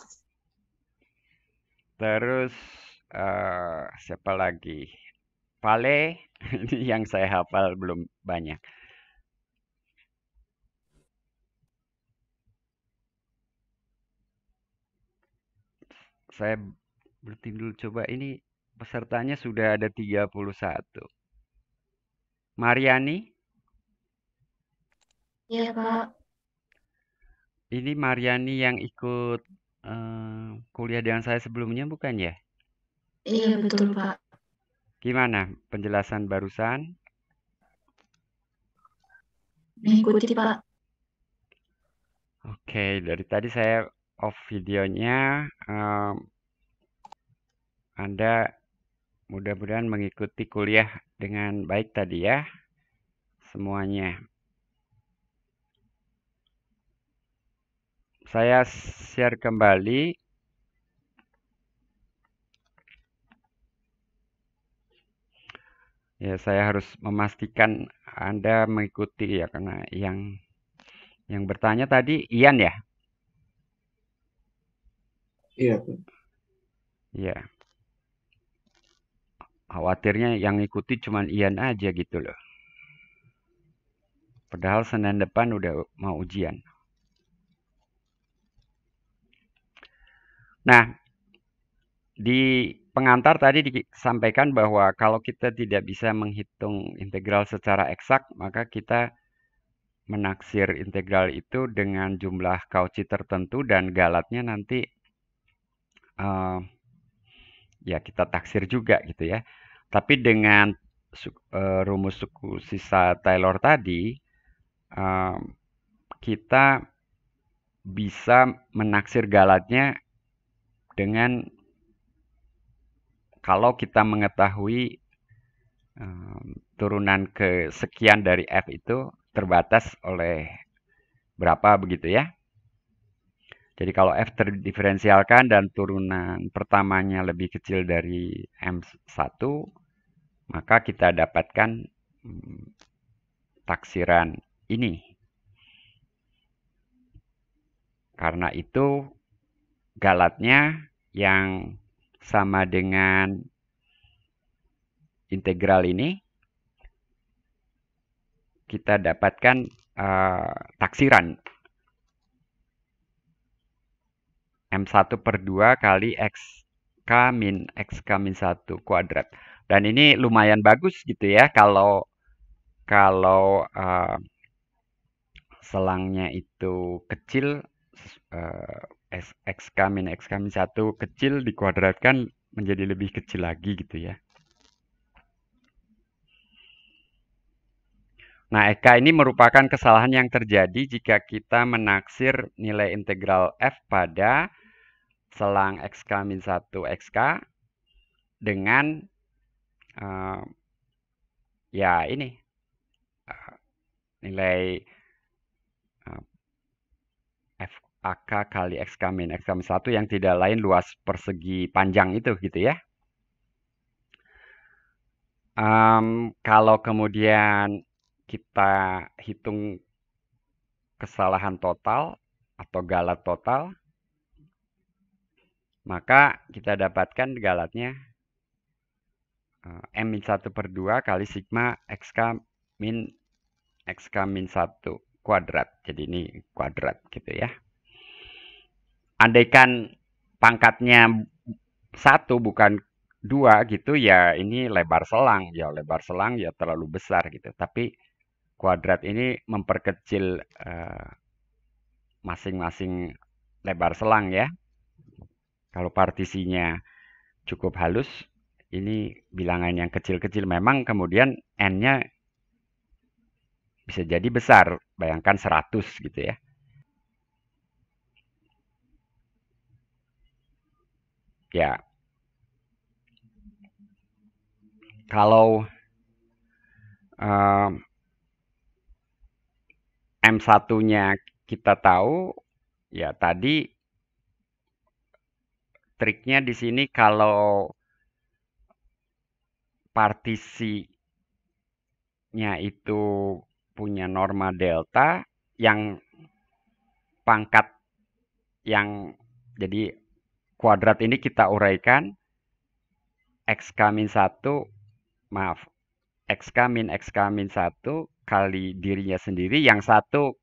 Terus siapa lagi? Vale, ini yang saya hafal belum banyak. Saya berhenti dulu coba, ini pesertanya sudah ada 31. Mariani, Ya, Pak. ini Mariani yang ikut kuliah dengan saya sebelumnya bukan ya? Iya, betul, Pak. Gimana penjelasan barusan? Mengikuti, Pak. Oke, dari tadi saya off videonya. Anda mudah-mudahan mengikuti kuliah dengan baik tadi ya, semuanya. Saya share kembali. Ya, saya harus memastikan Anda mengikuti ya, karena yang bertanya tadi Ian ya? Iya, Pak. Iya. Khawatirnya yang ikuti cuma Ian aja gitu loh. Padahal Senin depan udah mau ujian. Nah, di pengantar tadi disampaikan bahwa kalau kita tidak bisa menghitung integral secara eksak, maka kita menaksir integral itu dengan jumlah Cauchy tertentu dan galatnya nanti ya kita taksir juga gitu ya. Tapi dengan rumus suku sisa Taylor tadi, kita bisa menaksir galatnya dengan kalau kita mengetahui turunan ke sekian dari F itu, terbatas oleh berapa begitu ya. Jadi kalau F terdiferensialkan dan turunan pertamanya lebih kecil dari M1, maka kita dapatkan taksiran ini. Karena itu galatnya yang sama dengan integral ini, kita dapatkan taksiran M1/2 kali XK min XK min 1 kuadrat. Dan ini lumayan bagus gitu ya kalau selangnya itu kecil, XK min 1 kecil dikuadratkan menjadi lebih kecil lagi gitu ya. Nah, EK ini merupakan kesalahan yang terjadi jika kita menaksir nilai integral F pada selang XK min 1 XK dengan ya ini nilai FAK kali XK min 1 yang tidak lain luas persegi panjang itu gitu ya. Kalau kemudian kita hitung kesalahan total atau galat total, maka kita dapatkan galatnya M-1/2 kali sigma XK min 1 kuadrat. Jadi ini kuadrat gitu ya. Andaikan pangkatnya 1 bukan 2 gitu ya, ini lebar selang. Ya lebar selang ya terlalu besar gitu. Tapi kuadrat ini memperkecil masing-masing lebar selang ya. Kalau partisinya cukup halus, ini bilangan yang kecil-kecil. Memang kemudian N-nya bisa jadi besar. Bayangkan 100 gitu ya. Ya, kalau M1-nya kita tahu, ya tadi triknya di sini kalau partisinya itu punya norma delta yang pangkat yang jadi kuadrat ini kita uraikan XK min 1, maaf, XK min 1 kali dirinya sendiri, yang satu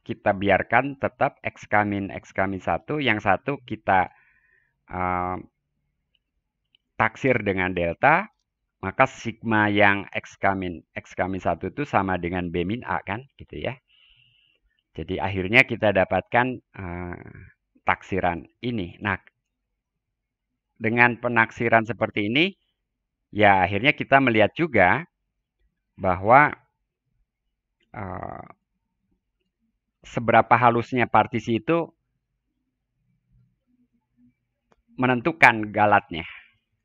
kita biarkan tetap XK min 1, yang satu kita taksir dengan delta, maka sigma yang XK min 1 itu sama dengan B min A kan, gitu ya. Jadi akhirnya kita dapatkan taksiran ini. Nah, dengan penaksiran seperti ini, ya akhirnya kita melihat juga bahwa seberapa halusnya partisi itu menentukan galatnya,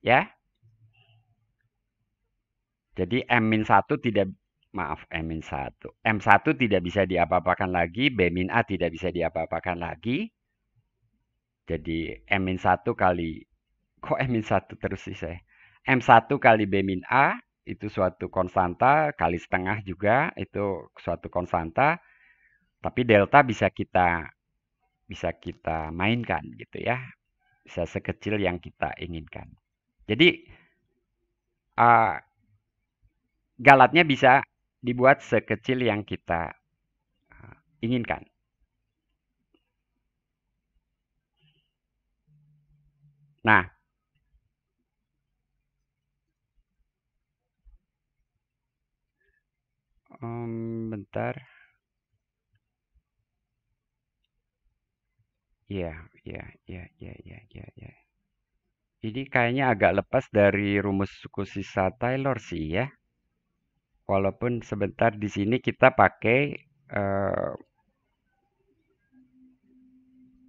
ya. Jadi M-1 tidak, maaf, M1 tidak bisa diapa-apakan lagi, B-A tidak bisa diapa-apakan lagi. Jadi M-1 kali, kok M-1 terus sih saya? M1 kali B-A itu suatu konstanta, kali setengah juga itu suatu konstanta, tapi delta bisa kita mainkan gitu ya. Bisa sekecil yang kita inginkan. Jadi galatnya bisa dibuat sekecil yang kita inginkan. Nah, bentar. Ya. Ini kayaknya agak lepas dari rumus suku sisa Taylor sih ya. Walaupun sebentar di sini kita pakai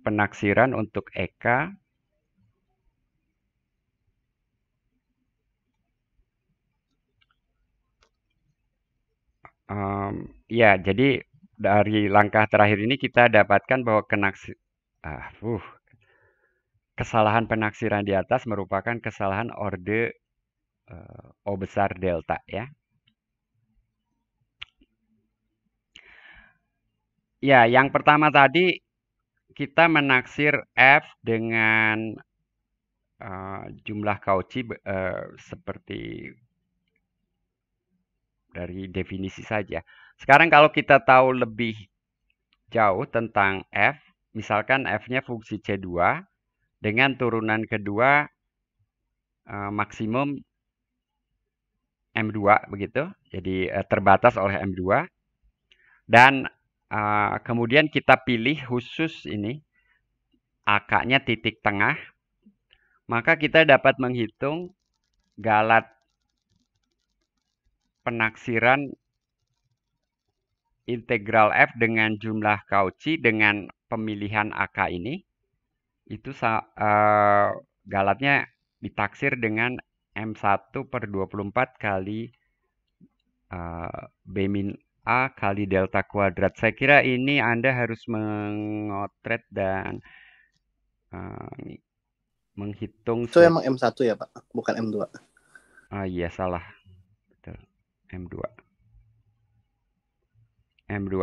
penaksiran untuk EK. Ya, jadi dari langkah terakhir ini kita dapatkan bahwa kesalahan penaksiran di atas merupakan kesalahan orde O besar delta ya. Ya, yang pertama tadi kita menaksir F dengan jumlah Cauchy seperti dari definisi saja. Sekarang kalau kita tahu lebih jauh tentang F, misalkan F-nya fungsi C2 dengan turunan kedua maksimum M2 begitu. Jadi terbatas oleh M2. Dan kemudian kita pilih khusus ini AK-nya titik tengah, maka kita dapat menghitung galat penaksiran integral F dengan jumlah Cauchy dengan pemilihan AK ini. Itu galatnya ditaksir dengan M1/24 kali B min A kali delta kuadrat. Saya kira ini Anda harus mengotret dan menghitung. Itu emang M1 ya Pak, bukan M2. Ah iya salah. Betul. M2. M2.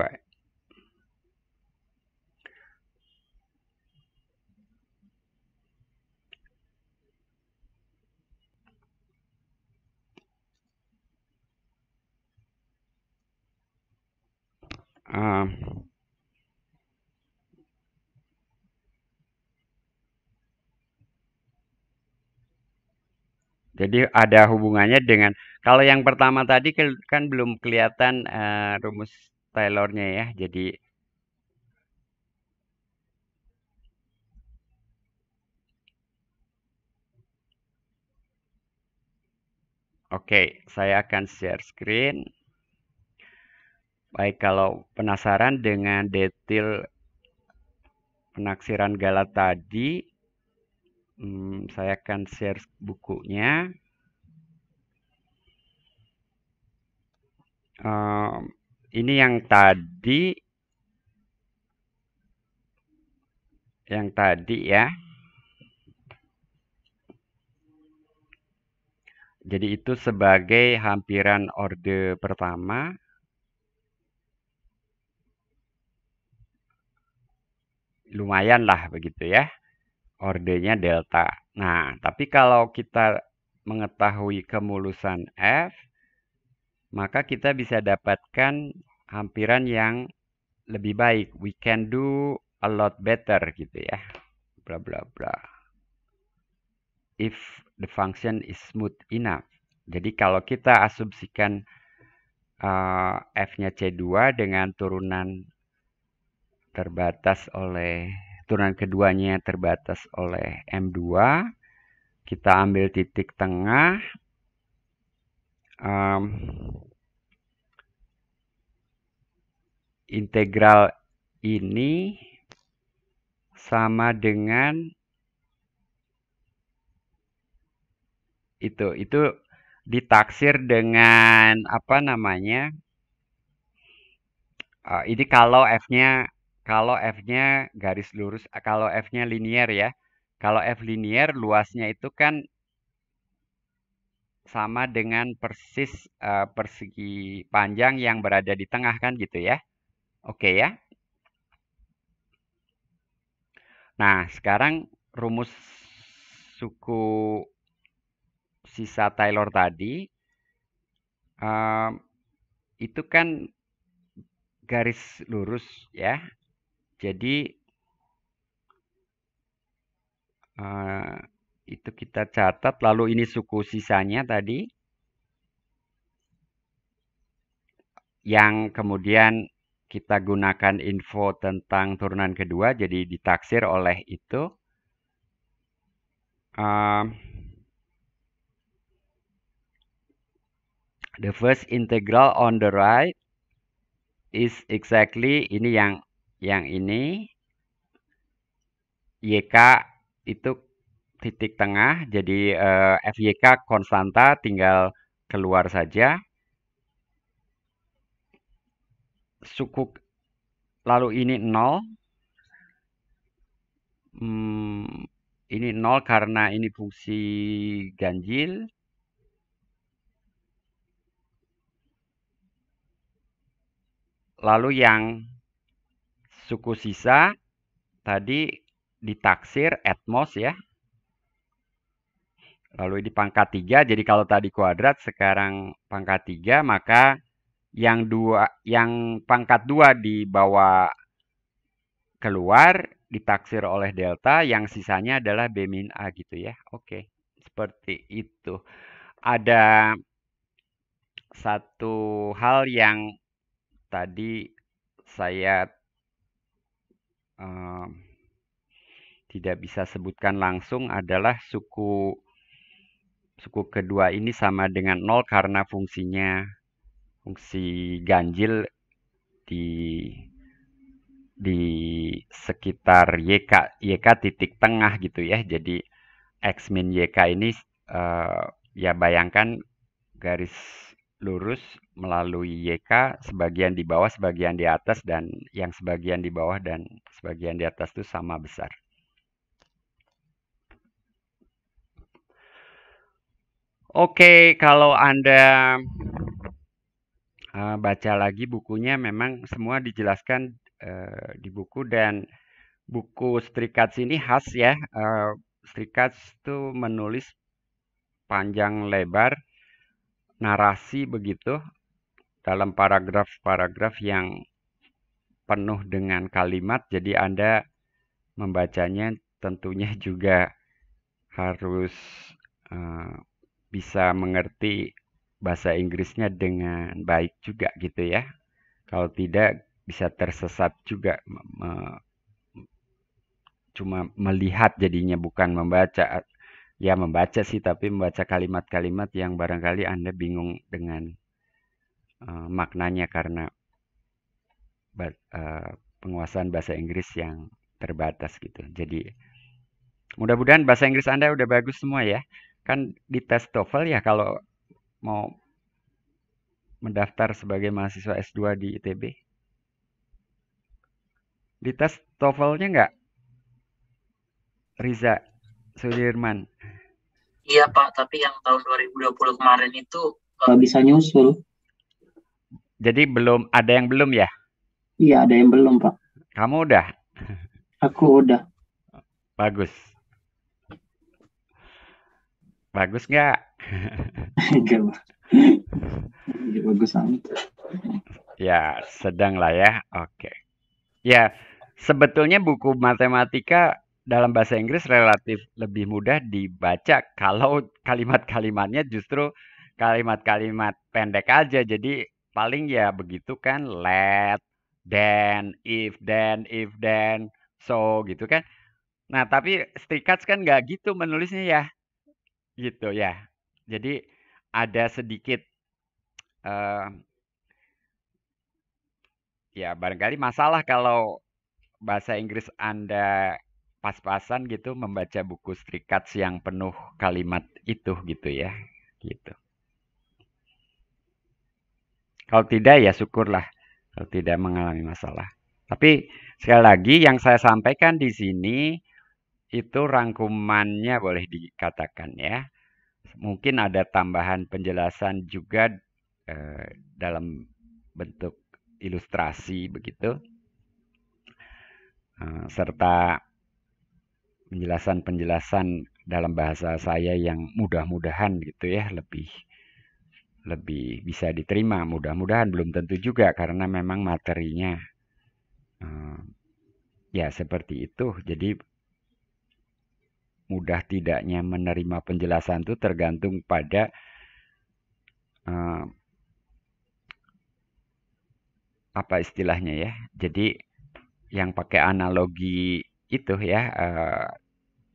Jadi ada hubungannya dengan, kalau yang pertama tadi kan belum kelihatan rumus Taylornya ya. Jadi oke, saya akan share screen. Baik, kalau penasaran dengan detail penaksiran galat tadi, saya akan share bukunya. Ini yang tadi ya. Jadi itu sebagai hampiran orde pertama. Lumayan lah begitu ya. Ordenya delta. Nah, tapi kalau kita mengetahui kemulusan F, maka kita bisa dapatkan hampiran yang lebih baik. We can do a lot better gitu ya. Bla bla bla. If the function is smooth enough. Jadi kalau kita asumsikan F-nya C2 dengan turunan keduanya terbatas oleh M2, kita ambil titik tengah, integral ini sama dengan itu ditaksir dengan apa namanya? Ini kalau F-nya garis lurus, kalau F-nya linear ya. Kalau F linear luasnya itu kan sama dengan persis persegi panjang yang berada di tengah kan gitu ya. Oke ya. Nah, sekarang rumus suku sisa Taylor tadi itu kan garis lurus ya. Jadi itu kita catat, lalu ini suku sisanya tadi yang kemudian kita gunakan info tentang turunan kedua, jadi ditaksir oleh itu. The first integral on the right is exactly ini yang ini. YK itu titik tengah, jadi FYK konstanta tinggal keluar saja. suku lalu ini 0. Ini 0 karena ini fungsi ganjil. Lalu yang suku sisa tadi ditaksir atmos ya. Lalu di pangkat 3, jadi kalau tadi kuadrat sekarang pangkat 3, maka yang pangkat 2 dibawa keluar ditaksir oleh delta, yang sisanya adalah B min A gitu ya. Oke, seperti itu. Ada satu hal yang tadi saya tidak bisa sebutkan langsung adalah suku kedua ini sama dengan 0 karena fungsinya fungsi ganjil di sekitar YK titik tengah gitu ya. Jadi X min YK ini ya bayangkan garis lurus melalui YK, sebagian di bawah, sebagian di atas, dan yang sebagian di bawah dan sebagian di atas itu sama besar. Oke, kalau Anda baca lagi bukunya, memang semua dijelaskan di buku, dan buku Strikats ini khas ya. Strikats itu menulis panjang lebar narasi begitu dalam paragraf-paragraf yang penuh dengan kalimat. Jadi Anda membacanya tentunya juga harus bisa mengerti bahasa Inggrisnya dengan baik juga gitu ya. Kalau tidak bisa tersesat juga, cuma melihat jadinya bukan membaca. Ya membaca sih, tapi membaca kalimat-kalimat yang barangkali Anda bingung dengan maknanya karena penguasaan bahasa Inggris yang terbatas gitu. Jadi mudah-mudahan bahasa Inggris Anda udah bagus semua ya. Kan di tes TOEFL ya kalau mau mendaftar sebagai mahasiswa S2 di ITB. Di tes TOEFL-nya nggak, Riza Sudirman? Iya Pak, tapi yang tahun 2020 kemarin itu bisa nyusul. Jadi belum ada yang belum ya? Iya, ada yang belum Pak. Kamu udah? Aku udah. Bagus. Bagus nggak? Enggak Pak. Bagus amat. Ya, sedang lah ya. Oke. Ya, sebetulnya buku matematika dalam bahasa Inggris relatif lebih mudah dibaca kalau kalimat-kalimatnya justru kalimat-kalimat pendek aja. Jadi paling ya begitu kan, let, then, if, then, so gitu kan. Nah, tapi Strikats kan nggak gitu menulisnya ya. Gitu ya. Jadi ada sedikit ya barangkali masalah kalau bahasa Inggris Anda pas-pasan gitu membaca buku Strikats yang penuh kalimat itu gitu ya. Gitu. Kalau tidak ya syukurlah kalau tidak mengalami masalah. Tapi sekali lagi yang saya sampaikan di sini itu rangkumannya boleh dikatakan ya. Mungkin ada tambahan penjelasan juga dalam bentuk ilustrasi begitu, serta penjelasan-penjelasan dalam bahasa saya yang mudah-mudahan gitu ya lebih bisa diterima. Mudah-mudahan belum tentu juga karena memang materinya ya seperti itu. Jadi mudah tidaknya menerima penjelasan itu tergantung pada apa istilahnya ya. Jadi yang pakai analogi itu ya,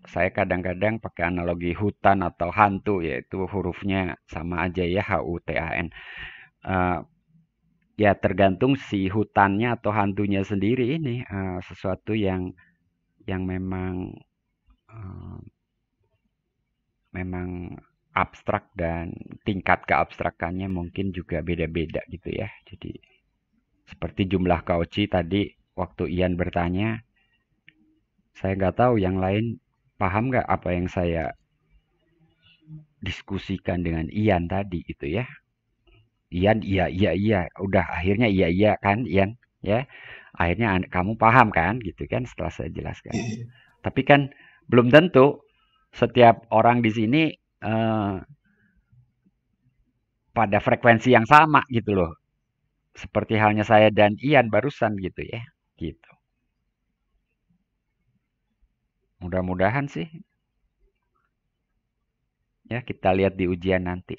saya kadang-kadang pakai analogi hutan atau hantu, yaitu hurufnya sama aja ya, HUTAN. Ya tergantung si hutannya atau hantunya sendiri ini sesuatu yang memang abstrak dan tingkat keabstrakannya mungkin juga beda-beda gitu ya. Jadi Seperti jumlah Cauchy tadi waktu Ian bertanya, saya nggak tahu yang lain paham nggak apa yang saya diskusikan dengan Ian tadi gitu ya. Ian, iya, udah akhirnya iya kan Ian, ya. Akhirnya kamu paham kan gitu kan setelah saya jelaskan. Tapi kan belum tentu setiap orang di sini pada frekuensi yang sama gitu loh. Seperti halnya saya dan Ian barusan gitu ya. Gitu. Mudah-mudahan sih. Ya, kita lihat di ujian nanti.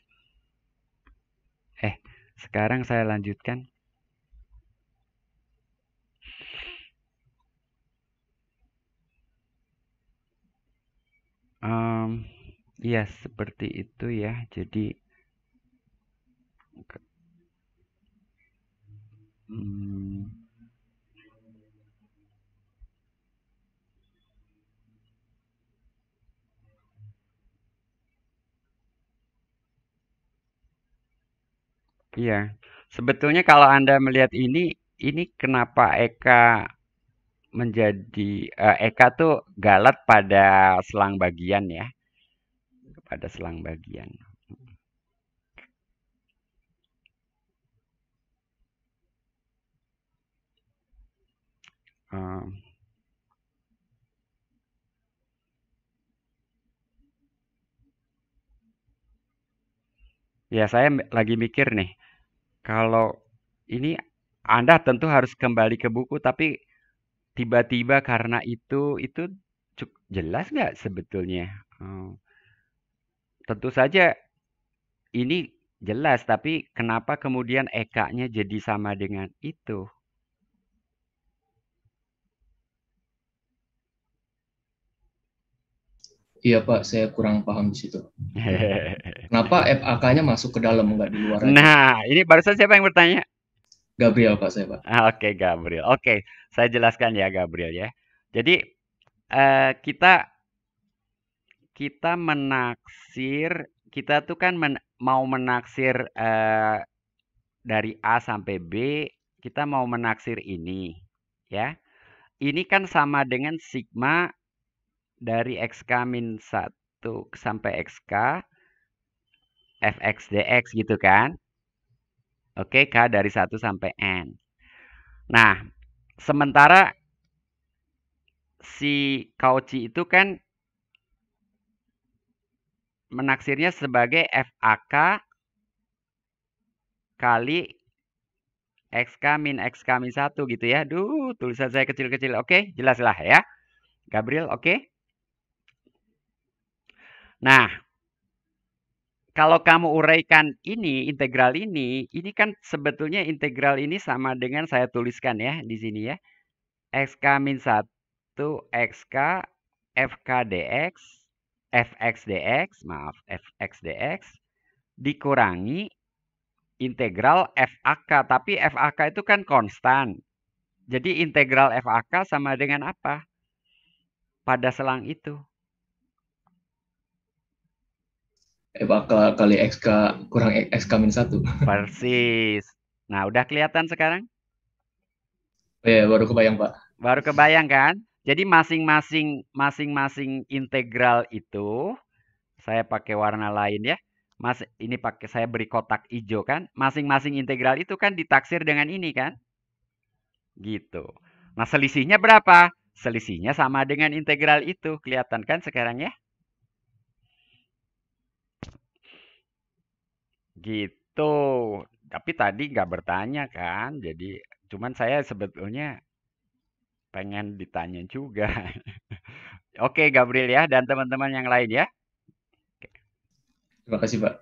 Sekarang saya lanjutkan. Iya, seperti itu ya. Jadi iya, sebetulnya kalau Anda melihat ini kenapa Eka menjadi Eka tuh galat pada selang bagian ya, pada selang bagian. Ya, saya lagi mikir nih, kalau ini Anda tentu harus kembali ke buku, tapi tiba-tiba karena itu jelas nggak sebetulnya? Tentu saja ini jelas, tapi kenapa kemudian Eka-nya jadi sama dengan itu? Iya Pak, saya kurang paham di situ. Kenapa FAK-nya masuk ke dalam, nggak di luar aja? Nah, ini barusan siapa yang bertanya? Gabriel Pak, saya Pak. Oke, Gabriel. Oke, saya jelaskan ya Gabriel ya. Jadi kita menaksir, kita tuh kan mau menaksir dari A sampai B, kita mau menaksir ini ya. Ini kan sama dengan sigma dari XK min 1 sampai XK fx dx gitu kan. Oke, K dari 1 sampai N. Nah, sementara si Cauchy itu kan menaksirnya sebagai FAK kali XK min 1 gitu ya. Duh, tulisan saya kecil-kecil. Oke, jelas lah ya. Gabriel, oke? Nah, kalau kamu uraikan ini, integral ini kan sebetulnya integral ini sama dengan saya tuliskan ya di sini ya. XK min 1 XK FK dx, fx dx, maaf, fx dx dikurangi integral FAK, tapi FAK itu kan konstan. Jadi integral FAK sama dengan apa? Pada selang itu. FAK kali XK kurang XK min 1. Persis. Nah, udah kelihatan sekarang? Oh ya, baru kebayang Pak. Baru kebayang kan? Jadi masing-masing integral itu, saya pakai warna lain ya. Ini saya beri kotak hijau kan? Masing-masing integral itu kan ditaksir dengan ini kan? Gitu. Nah, selisihnya berapa? Selisihnya sama dengan integral itu. Kelihatan kan sekarang ya? Gitu. Tapi tadi nggak bertanya kan? Jadi, cuman saya sebetulnya pengen ditanya juga. Oke, Gabriel ya, dan teman-teman yang lain ya. Terima kasih Pak.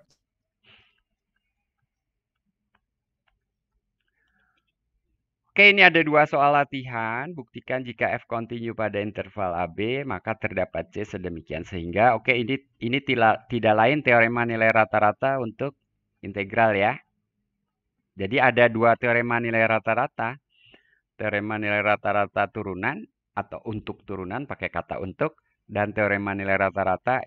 Oke, ini ada dua soal latihan. Buktikan jika F continue pada interval AB, maka terdapat C sedemikian. Sehingga, oke, ini tidak lain teorema nilai rata-rata untuk integral ya. Jadi ada dua teorema nilai rata-rata. Teorema nilai rata-rata turunan atau untuk turunan pakai kata untuk. Dan teorema nilai rata-rata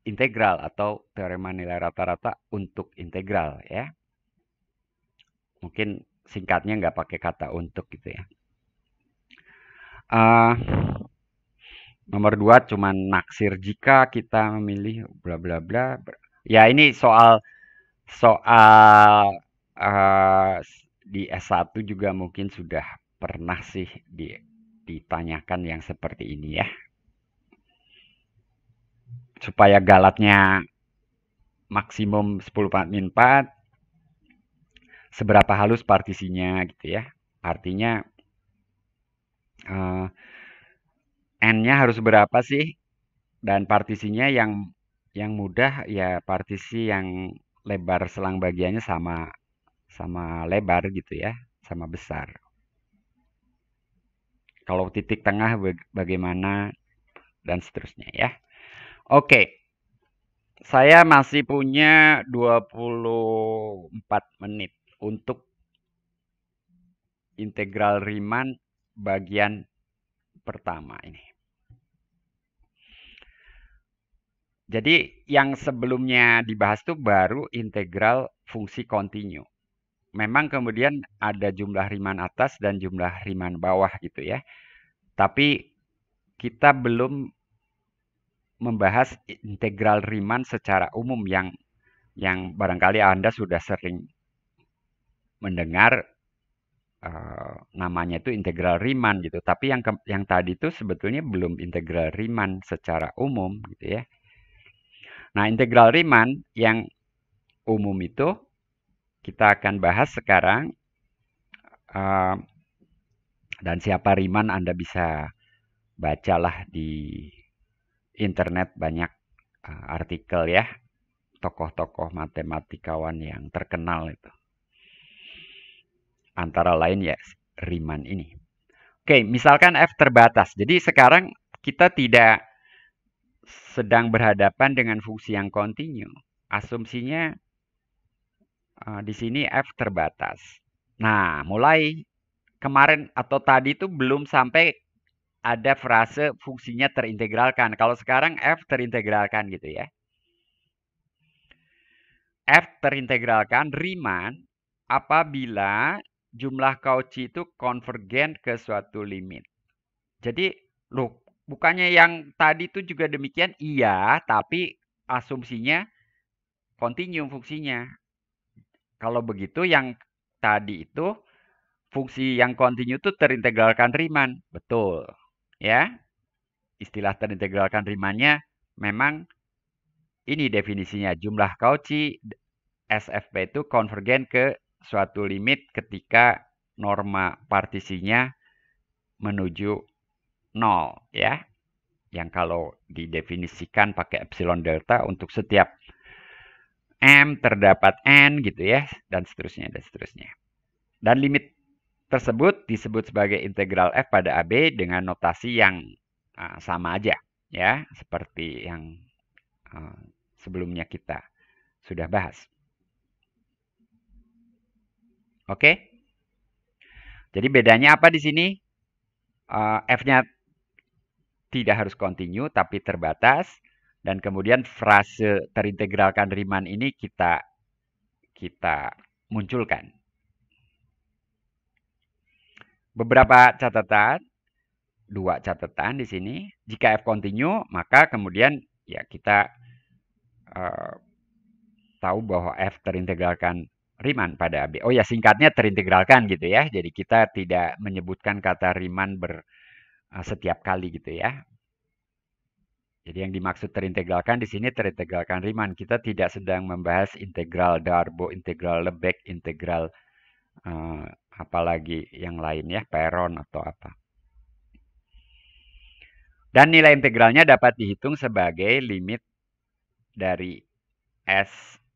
integral atau teorema nilai rata-rata untuk integral ya. Mungkin singkatnya nggak pakai kata untuk gitu ya. Eh, nomor 2 cuman naksir jika kita memilih bla bla bla. Ya ini soal di S1 juga mungkin sudah pernah sih ditanyakan yang seperti ini ya. Supaya galatnya maksimum 10/4, seberapa halus partisinya gitu ya. Artinya N-nya harus berapa sih? Dan partisinya yang mudah ya partisi yang lebar selang bagiannya sama lebar gitu ya, sama besar. Kalau titik tengah bagaimana dan seterusnya ya. Oke. Saya masih punya 24 menit untuk integral Riemann bagian pertama ini. Jadi yang sebelumnya dibahas itu baru integral fungsi kontinu. Memang kemudian ada jumlah Riemann atas dan jumlah Riemann bawah gitu ya. Tapi kita belum membahas integral Riemann secara umum yang barangkali Anda sudah sering mendengar namanya itu integral Riemann gitu. Tapi yang tadi itu sebetulnya belum integral Riemann secara umum gitu ya. Nah, integral Riemann yang umum itu kita akan bahas sekarang. Dan siapa Riemann Anda bisa bacalah di internet banyak artikel ya. Tokoh-tokoh matematikawan yang terkenal itu. Antara lain ya Riemann ini. Oke, misalkan F terbatas. Jadi sekarang kita tidak sedang berhadapan dengan fungsi yang kontinu. Asumsinya di sini F terbatas. Nah, mulai kemarin atau tadi itu belum sampai ada frase fungsinya terintegralkan. Kalau sekarang F terintegralkan gitu ya. F terintegralkan Riemann apabila jumlah Cauchy itu konvergen ke suatu limit. Jadi, loh, bukannya yang tadi itu juga demikian? Iya, tapi asumsinya kontinu fungsinya. Kalau begitu yang tadi itu fungsi yang kontinu itu terintegralkan Riemann. Betul. Ya. Istilah terintegralkan Riemann-nya memang ini definisinya. Jumlah Cauchy SFP itu konvergen ke suatu limit ketika norma partisinya menuju 0 ya. Yang kalau didefinisikan pakai epsilon delta untuk setiap M terdapat N gitu ya, dan seterusnya dan seterusnya. Dan limit tersebut disebut sebagai integral F pada AB dengan notasi yang sama aja ya, seperti yang sebelumnya kita sudah bahas. Oke? Jadi bedanya apa di sini? F-nya tidak harus kontinu tapi terbatas. Dan kemudian frase terintegralkan Riemann ini kita munculkan. Beberapa catatan, 2 catatan di sini. Jika F kontinu, maka kemudian ya kita tahu bahwa F terintegralkan Riemann pada AB. Oh ya, singkatnya terintegralkan gitu ya. Jadi kita tidak menyebutkan kata Riemann setiap kali gitu ya. Jadi yang dimaksud terintegralkan di sini terintegralkan Riemann. Kita tidak sedang membahas integral Darboux, integral Lebesgue, integral apalagi yang lain ya, Perron atau apa. Dan nilai integralnya dapat dihitung sebagai limit dari SFPN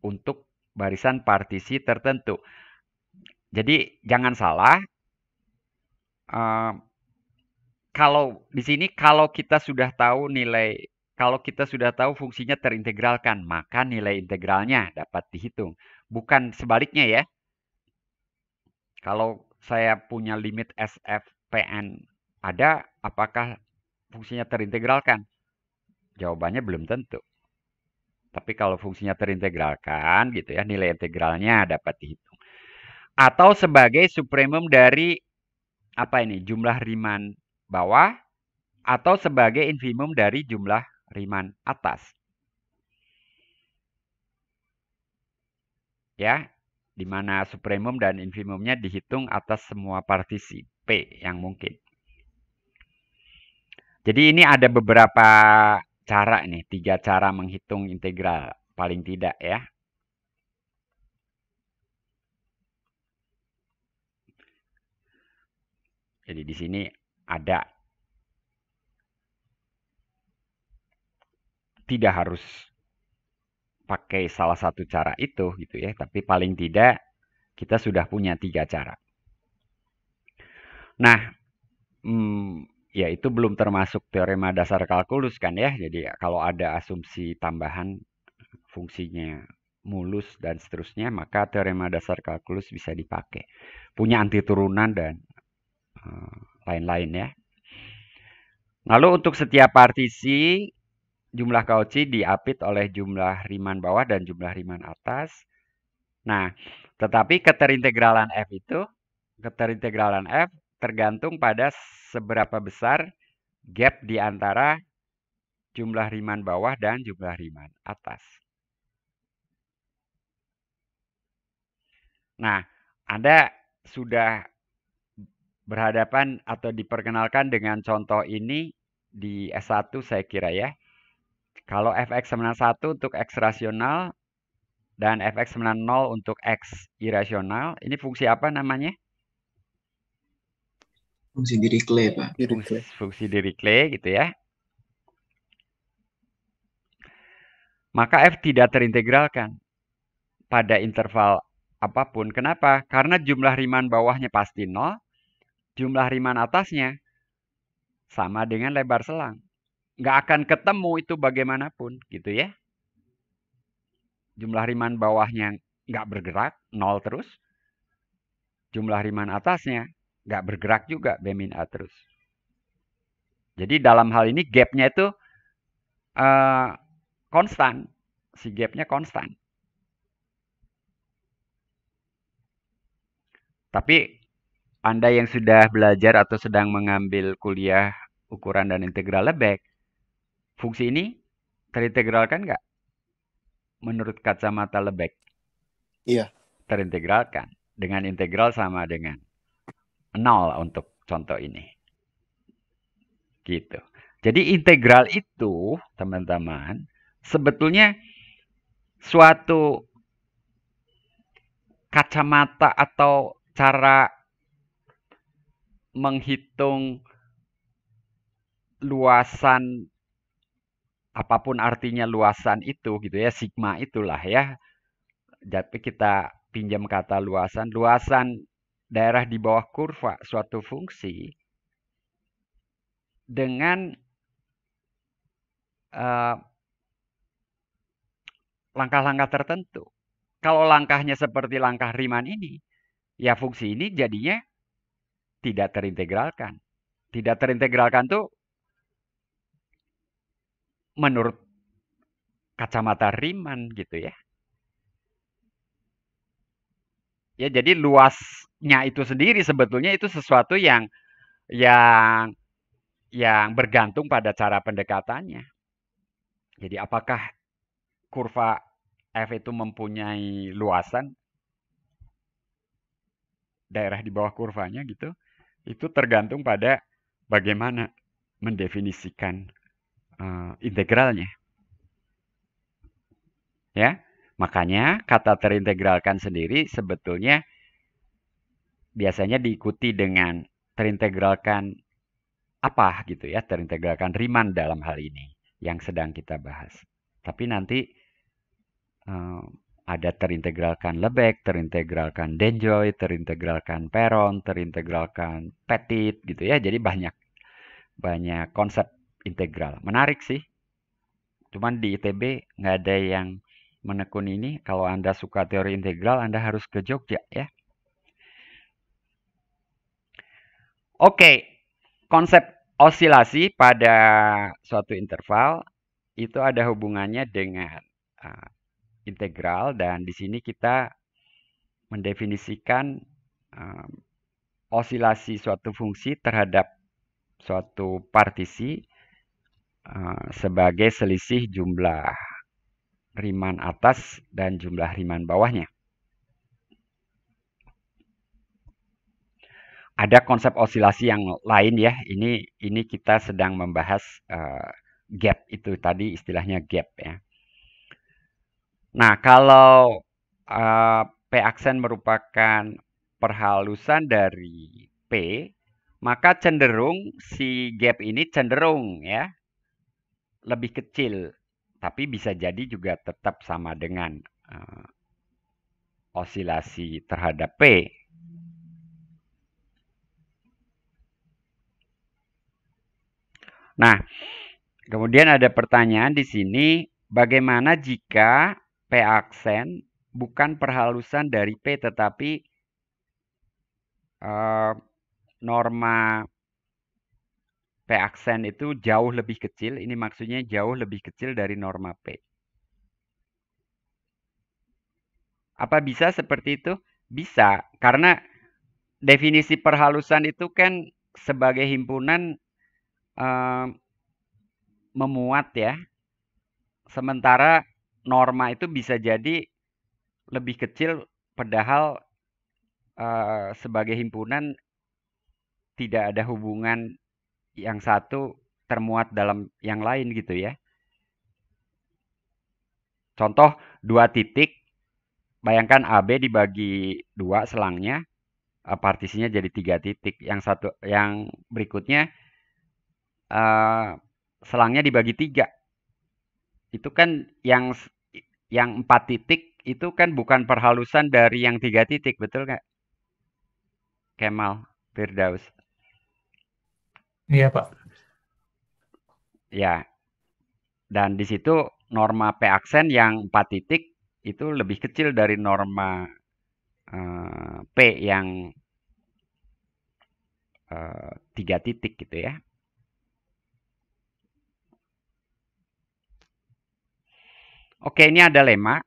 untuk barisan partisi tertentu. Jadi jangan salah. Kalau di sini kalau kita sudah tahu fungsinya terintegralkan, maka nilai integralnya dapat dihitung. Bukan sebaliknya ya. Kalau saya punya limit SFPN ada, apakah fungsinya terintegralkan? Jawabannya belum tentu. Tapi kalau fungsinya terintegralkan gitu ya, nilai integralnya dapat dihitung. Atau sebagai supremum dari apa ini? Jumlah Riemann bawah atau sebagai infimum dari jumlah Riemann atas. Ya, di mana supremum dan infimumnya dihitung atas semua partisi P yang mungkin. Jadi ini ada beberapa cara nih, 3 cara menghitung integral paling tidak ya. Jadi di sini ada, tidak harus pakai salah satu cara itu gitu ya, tapi paling tidak kita sudah punya 3 cara. Nah, ya itu belum termasuk teorema dasar kalkulus kan ya. Jadi kalau ada asumsi tambahan fungsinya mulus dan seterusnya, maka teorema dasar kalkulus bisa dipakai. Punya anti turunan dan lain-lain ya. Lalu untuk setiap partisi, jumlah Cauchy diapit oleh jumlah Riemann bawah dan jumlah Riemann atas. Nah, tetapi keterintegralan F tergantung pada seberapa besar gap di antara jumlah Riemann bawah dan jumlah Riemann atas. Nah, Anda sudah berhadapan atau diperkenalkan dengan contoh ini di S1 saya kira ya. Kalau fx sama 1 untuk x rasional dan fx sama 0 untuk x irasional, ini fungsi apa namanya? Fungsi Dirichlet, Pak. Fungsi Dirichlet gitu ya. Maka f tidak terintegralkan pada interval apapun. Kenapa? Karena jumlah Riemann bawahnya pasti 0, jumlah Riemann atasnya sama dengan lebar selang. Nggak akan ketemu itu bagaimanapun gitu ya. Jumlah Riemann bawahnya nggak bergerak, 0 terus. Jumlah Riemann atasnya nggak bergerak juga, B min A terus. Jadi dalam hal ini gapnya itu konstan. Si gapnya konstan. Tapi Anda yang sudah belajar atau sedang mengambil kuliah ukuran dan integral Lebesgue, fungsi ini terintegralkan nggak? Menurut kacamata Lebesgue? Iya. Terintegralkan. Dengan integral sama dengan 0 untuk contoh ini. Gitu. Jadi integral itu, teman-teman, sebetulnya suatu kacamata atau cara menghitung luasan, apapun artinya luasan itu gitu ya, sigma itulah ya. Jadi kita pinjam kata luasan daerah di bawah kurva suatu fungsi dengan langkah-langkah tertentu. Kalau langkahnya seperti langkah Riemann ini, ya fungsi ini jadinya tidak terintegralkan. Tidak terintegralkan tuh menurut kacamata Riemann gitu ya. Ya jadi luasnya itu sendiri sebetulnya itu sesuatu yang bergantung pada cara pendekatannya. Jadi apakah kurva F itu mempunyai luasan daerah di bawah kurvanya gitu? Itu tergantung pada bagaimana mendefinisikan integralnya. Ya, makanya kata terintegralkan sendiri sebetulnya biasanya diikuti dengan terintegralkan apa gitu ya, terintegralkan Riemann dalam hal ini yang sedang kita bahas. Tapi nanti ada terintegralkan Lebesgue, terintegralkan Denjoy, terintegralkan Perron, terintegralkan Petit gitu ya. Jadi banyak konsep integral. Menarik sih. Cuman di ITB nggak ada yang menekun ini. Kalau Anda suka teori integral, Anda harus ke Jogja ya. Oke, konsep osilasi pada suatu interval itu ada hubungannya dengan integral, dan di sini kita mendefinisikan osilasi suatu fungsi terhadap suatu partisi sebagai selisih jumlah Riemann atas dan jumlah Riemann bawahnya. Ada konsep osilasi yang lain ya. Ini kita sedang membahas gap itu tadi, istilahnya gap ya. Nah, kalau P aksen merupakan perhalusan dari P, maka cenderung si gap ini cenderung ya lebih kecil, tapi bisa jadi juga tetap sama dengan osilasi terhadap P. Nah, kemudian ada pertanyaan di sini, bagaimana jika P aksen bukan perhalusan dari P, tetapi norma P aksen itu jauh lebih kecil? Ini maksudnya jauh lebih kecil dari norma P. Apa bisa seperti itu? Bisa, karena definisi perhalusan itu kan sebagai himpunan memuat ya. Sementara norma itu bisa jadi lebih kecil, padahal sebagai himpunan tidak ada hubungan yang satu termuat dalam yang lain gitu ya. Contoh 2 titik, bayangkan AB dibagi 2 selangnya, partisinya jadi 3 titik. Yang berikutnya selangnya dibagi 3. Itu kan yang 4 titik itu kan bukan perhalusan dari yang 3 titik, betul nggak? Kemal, Firdaus. Iya, Pak. Ya. Dan di situ norma P aksen yang 4 titik itu lebih kecil dari norma P yang 3 titik gitu ya. Oke, ini ada lema.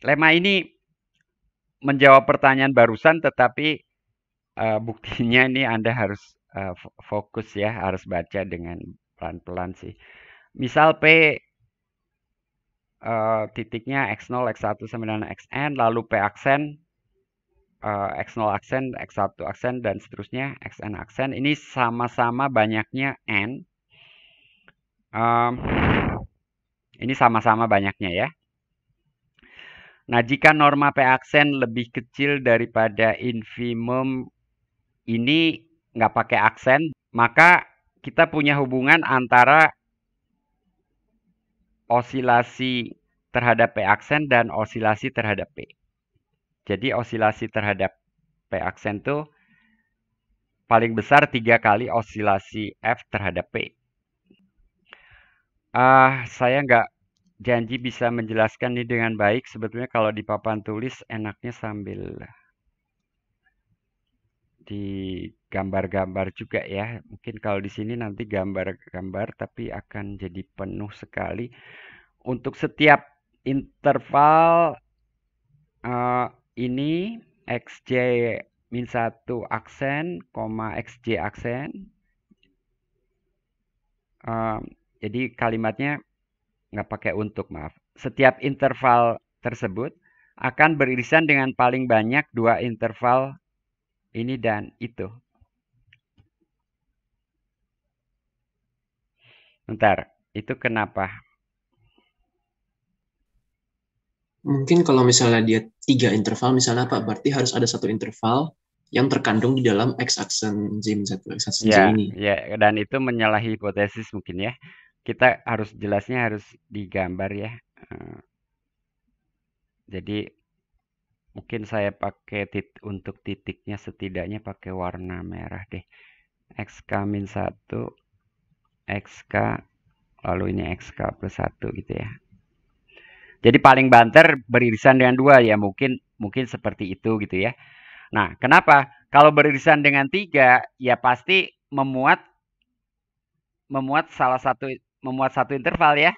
Lema ini menjawab pertanyaan barusan, tetapi buktinya ini Anda harus fokus ya, harus baca dengan pelan-pelan sih. Misal P titiknya X0, X1 sama dengan Xn, lalu P aksen, X0 aksen, X1 aksen, dan seterusnya, Xn aksen. Ini sama-sama banyaknya N. Ini sama-sama banyaknya ya. Nah, jika norma P aksen lebih kecil daripada infimum ini nggak pakai aksen, maka kita punya hubungan antara osilasi terhadap P aksen dan osilasi terhadap P. Jadi osilasi terhadap P aksen itu paling besar 3 kali osilasi F terhadap P. Saya nggak janji bisa menjelaskan ini dengan baik. Sebetulnya kalau di papan tulis enaknya sambil di gambar-gambar juga ya. Mungkin kalau di sini nanti gambar-gambar, tapi akan jadi penuh sekali. Untuk setiap interval ini xj min 1 aksen, xj aksen. Jadi kalimatnya nggak pakai untuk, maaf. Setiap interval tersebut akan beririsan dengan paling banyak 2 interval ini dan itu. Bentar, itu kenapa? Mungkin kalau misalnya dia 3 interval, misalnya apa? Berarti harus ada 1 interval yang terkandung di dalam X-aksen Z1, X-aksen Z ini. Ya, dan itu menyalahi hipotesis mungkin ya. Kita harus jelasnya harus digambar ya. Jadi mungkin saya pakai untuk titiknya setidaknya pakai warna merah deh. XK-1, XK, lalu ini XK plus 1 gitu ya. Jadi paling banter beririsan dengan 2 ya, mungkin seperti itu gitu ya. Nah, kenapa? Kalau beririsan dengan 3 ya pasti memuat satu interval ya.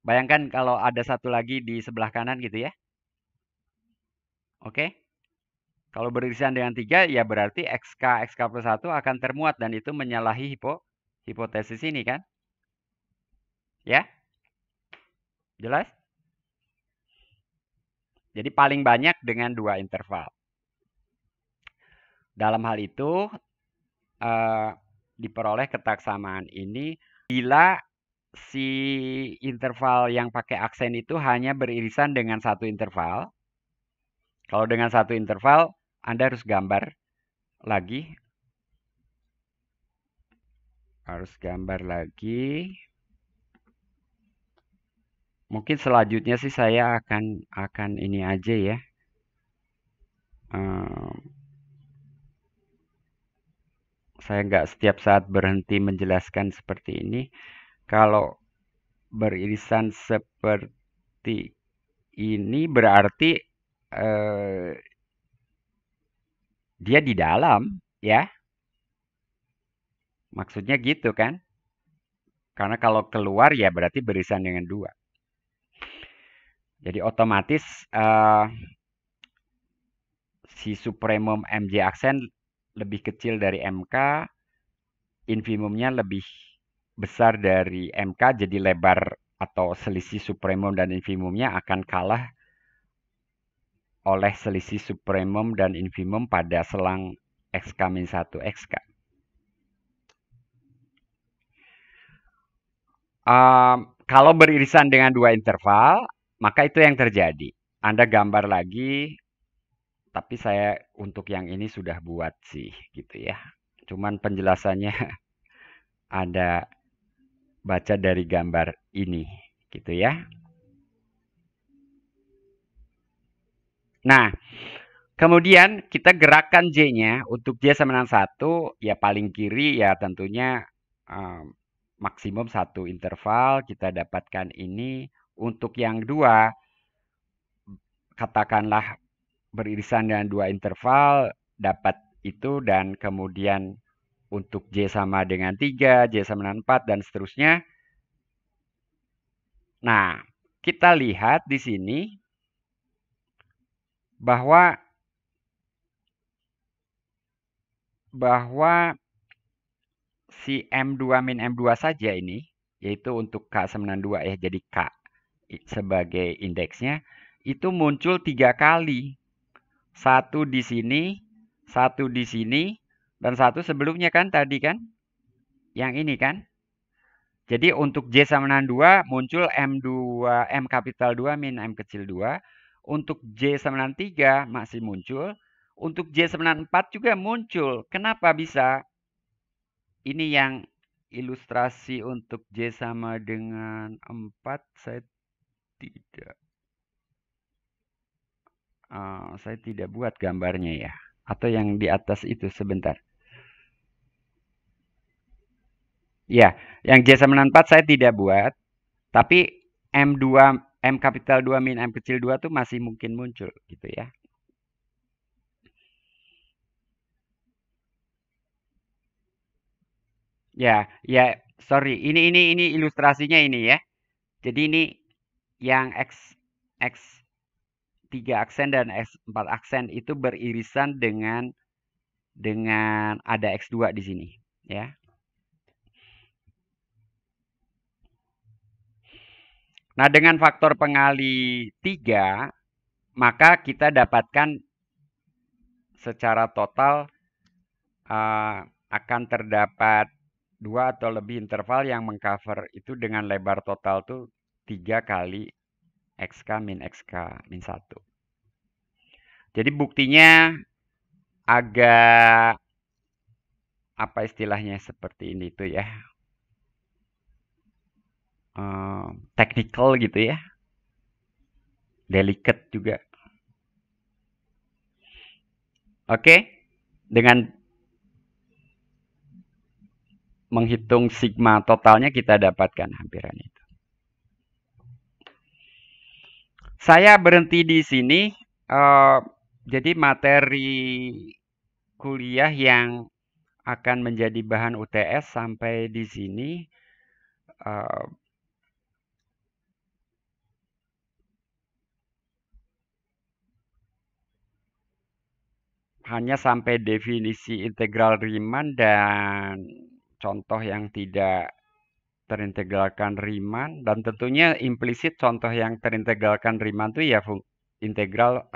Bayangkan kalau ada satu lagi di sebelah kanan gitu ya. Oke. Kalau beririsan dengan 3, ya berarti XK plus 1 akan termuat dan itu menyalahi hipotesis ini kan? Ya? Jelas? Jadi paling banyak dengan 2 interval. Dalam hal itu, diperoleh ketaksamaan ini bila si interval yang pakai aksen itu hanya beririsan dengan 1 interval. Kalau dengan 1 interval, Anda harus gambar lagi. Mungkin selanjutnya sih saya akan ini aja ya. Saya nggak setiap saat berhenti menjelaskan seperti ini. Kalau beririsan seperti ini berarti dia di dalam, ya. Maksudnya gitu kan? Karena kalau keluar ya berarti beririsan dengan 2. Jadi otomatis si supremum MJ aksen lebih kecil dari MK, infimumnya lebih besar dari MK, jadi lebar atau selisih supremum dan infimumnya akan kalah oleh selisih supremum dan infimum pada selang XK-1 XK. Kalau beririsan dengan 2 interval, maka itu yang terjadi. Anda gambar lagi, tapi saya untuk yang ini sudah buat sih, gitu ya. Cuman penjelasannya Anda baca dari gambar ini, gitu ya. Nah, kemudian kita gerakan J-nya untuk J sama dengan 1, ya paling kiri ya tentunya maksimum 1 interval, kita dapatkan ini. Untuk yang 2, katakanlah beririsan dengan 2 interval, dapat itu, dan kemudian untuk J sama dengan 3, J sama dengan 4, dan seterusnya. Nah, kita lihat di sini bahwa si M2 min M2 saja ini, yaitu untuk K sama dengan 2 ya, jadi K sebagai indeksnya, itu muncul 3 kali. 1 di sini, 1 di sini, dan 1 sebelumnya kan tadi kan? Yang ini kan? Jadi untuk J sama dengan 2 muncul M kapital 2 min M kecil 2. Untuk J sama dengan 3 masih muncul. Untuk J sama dengan 4 juga muncul. Kenapa bisa? Ini yang ilustrasi untuk J sama dengan 4 saya tidak buat gambarnya ya. Atau yang di atas itu sebentar. Ya, yang J sama dengan 4 saya tidak buat. Tapi M kapital 2 min M kecil 2 tuh masih mungkin muncul gitu ya. Ya, sorry. Ini ilustrasinya ini ya. Jadi ini yang X3 aksen dan X4 aksen itu beririsan dengan ada X2 di sini ya. Nah, dengan faktor pengali 3, maka kita dapatkan secara total akan terdapat 2 atau lebih interval yang mengcover itu dengan lebar total tuh 3 kali XK min 1. Jadi buktinya agak apa istilahnya seperti ini tuh ya. Technical gitu ya. Delicate juga. Oke. Dengan menghitung sigma totalnya kita dapatkan hampiran itu. Saya berhenti di sini. Jadi materi kuliah yang akan menjadi bahan UTS sampai di sini. hanya sampai definisi integral Riemann dan contoh yang tidak terintegralkan Riemann, dan tentunya implisit contoh yang terintegralkan Riemann itu ya integral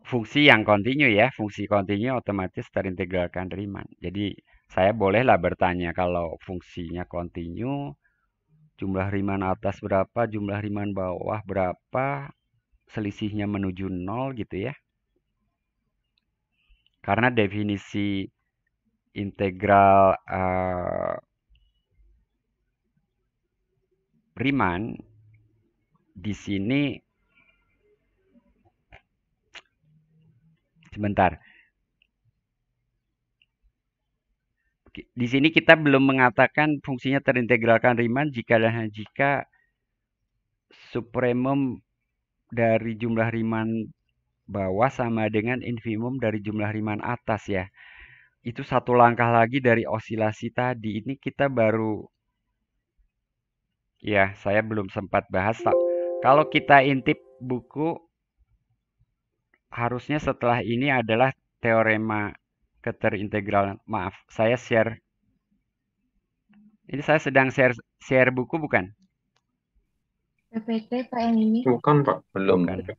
fungsi yang kontinu ya, fungsi kontinu otomatis terintegralkan Riemann. Jadi saya bolehlah bertanya kalau fungsinya kontinu, jumlah Riemann atas berapa, jumlah Riemann bawah berapa, selisihnya menuju 0 gitu ya. Karena definisi integral Riemann di sini, sebentar. Di sini kita belum mengatakan fungsinya terintegralkan Riemann jika dan hanya jika supremum dari jumlah Riemann bawah sama dengan infimum dari jumlah Riemann atas ya. Itu satu langkah lagi dari osilasi tadi. Ini kita baru, ya saya belum sempat bahas. Kalau kita intip buku, harusnya setelah ini adalah teorema keterintegralan. Maaf, saya share. Ini saya sedang share buku bukan? PPT Pak yang ini. Bukan, Pak. Belum. Bukan.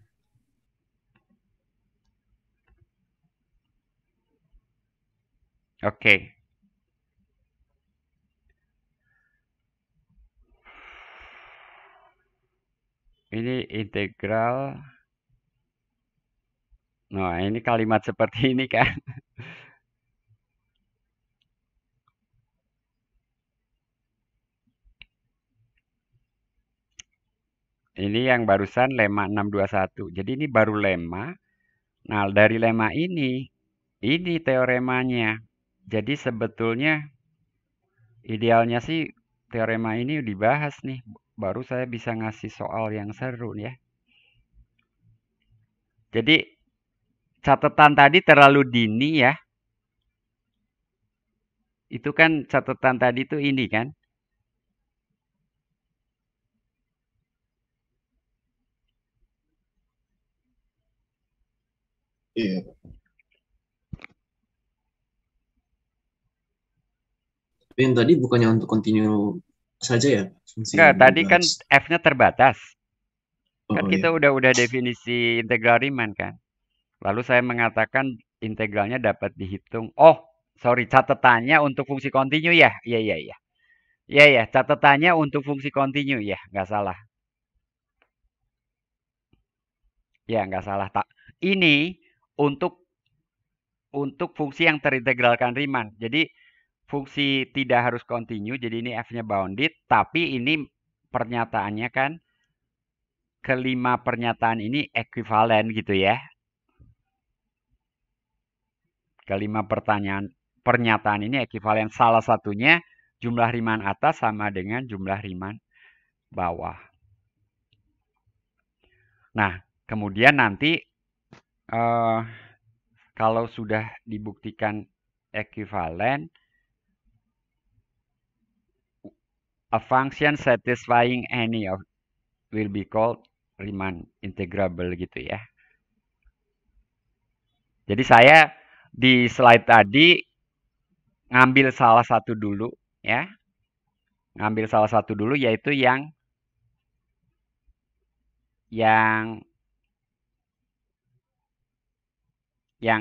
Oke. Ini integral. Nah, ini kalimat seperti ini kan. Ini yang barusan lemma 621. Jadi ini baru lemma. Nah, dari lemma ini teoremanya. Jadi sebetulnya idealnya sih teorema ini dibahas nih. Baru saya bisa ngasih soal yang seru ya. Jadi catatan tadi terlalu dini ya. Itu kan catatan tadi tuh ini kan. Iya. Tapi yang tadi bukannya untuk continue saja ya? Fungsi Enggak, yang tadi kan dibahas. F-nya terbatas. Oh, Kan oh, kita iya. udah definisi integral Riemann kan. Lalu saya mengatakan integralnya dapat dihitung. Oh, sorry, catatannya untuk fungsi kontinu ya. Iya, iya, iya. Iya, iya, catatannya untuk fungsi kontinu ya, nggak salah. Ya, nggak salah. Ini untuk fungsi yang terintegralkan Riemann. Jadi fungsi tidak harus kontinu, jadi ini F-nya bounded, tapi ini pernyataannya kan kelima pernyataan ini ekuivalen gitu ya. Kelima pernyataan ini ekuivalen, salah satunya jumlah Riemann atas sama dengan jumlah Riemann bawah. Nah, kemudian nanti kalau sudah dibuktikan ekuivalen, a function satisfying any of will be called Riemann integrable gitu ya. Jadi saya di slide tadi ngambil salah satu dulu ya. Ngambil salah satu dulu yaitu yang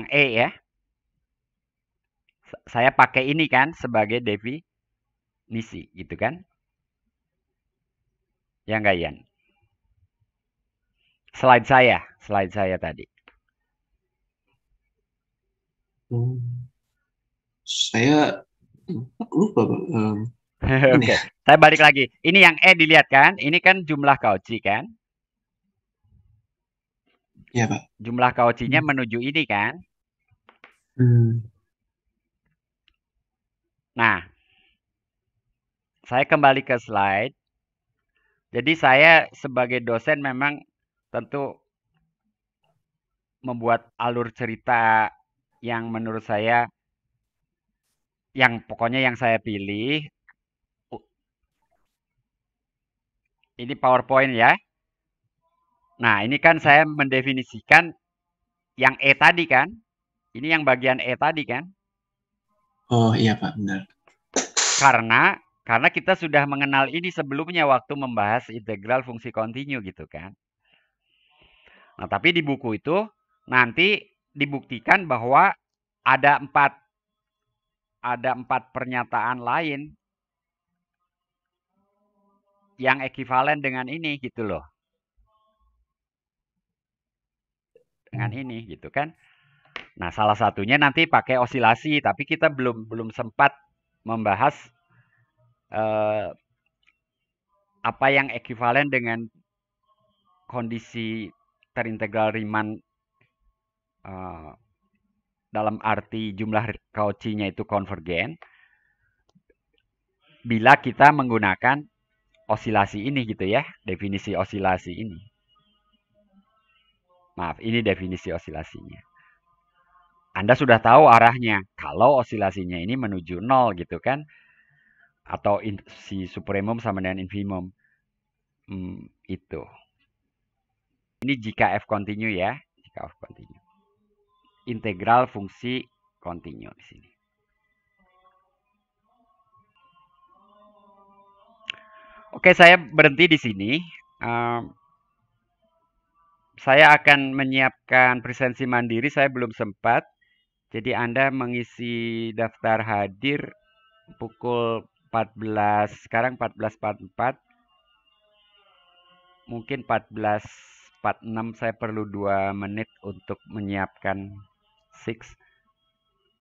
E ya. Saya pakai ini kan sebagai definisi gitu kan. Ya enggak Ian? Slide saya tadi. Saya lupa, Pak. Oke, saya balik lagi. Ini yang E dilihat kan? Ini kan jumlah Cauchy kan? Iya, Pak. Jumlah Cauchy-nya menuju ini kan? Nah, saya kembali ke slide. Jadi saya sebagai dosen memang tentu membuat alur cerita yang menurut saya, yang pokoknya yang saya pilih. Ini PowerPoint ya. Nah, ini kan saya mendefinisikan yang E tadi kan. Ini yang bagian E tadi kan? Oh iya Pak, benar. Karena kita sudah mengenal ini sebelumnya waktu membahas integral fungsi kontinu gitu kan. Nah, tapi di buku itu nanti dibuktikan bahwa ada empat pernyataan lain yang ekivalen dengan ini gitu loh. Dengan ini gitu kan. Nah, salah satunya nanti pakai osilasi, tapi kita belum sempat membahas apa yang ekivalen dengan kondisi terintegral Riemann dalam arti jumlah Cauchy-nya itu konvergen bila kita menggunakan osilasi ini gitu ya, definisi osilasi ini. Maaf, ini definisi osilasinya. Anda sudah tahu arahnya. Kalau osilasinya ini menuju 0 gitu kan. Atau si supremum sama dengan infimum. Itu. Ini jika f kontinu ya. Jika f kontinu. Integral fungsi kontinu di sini. Oke, saya berhenti di sini. Saya akan menyiapkan presensi mandiri, saya belum sempat. Jadi Anda mengisi daftar hadir pukul 14, sekarang 14.44. Mungkin 14.46 saya perlu 2 menit untuk menyiapkan 6.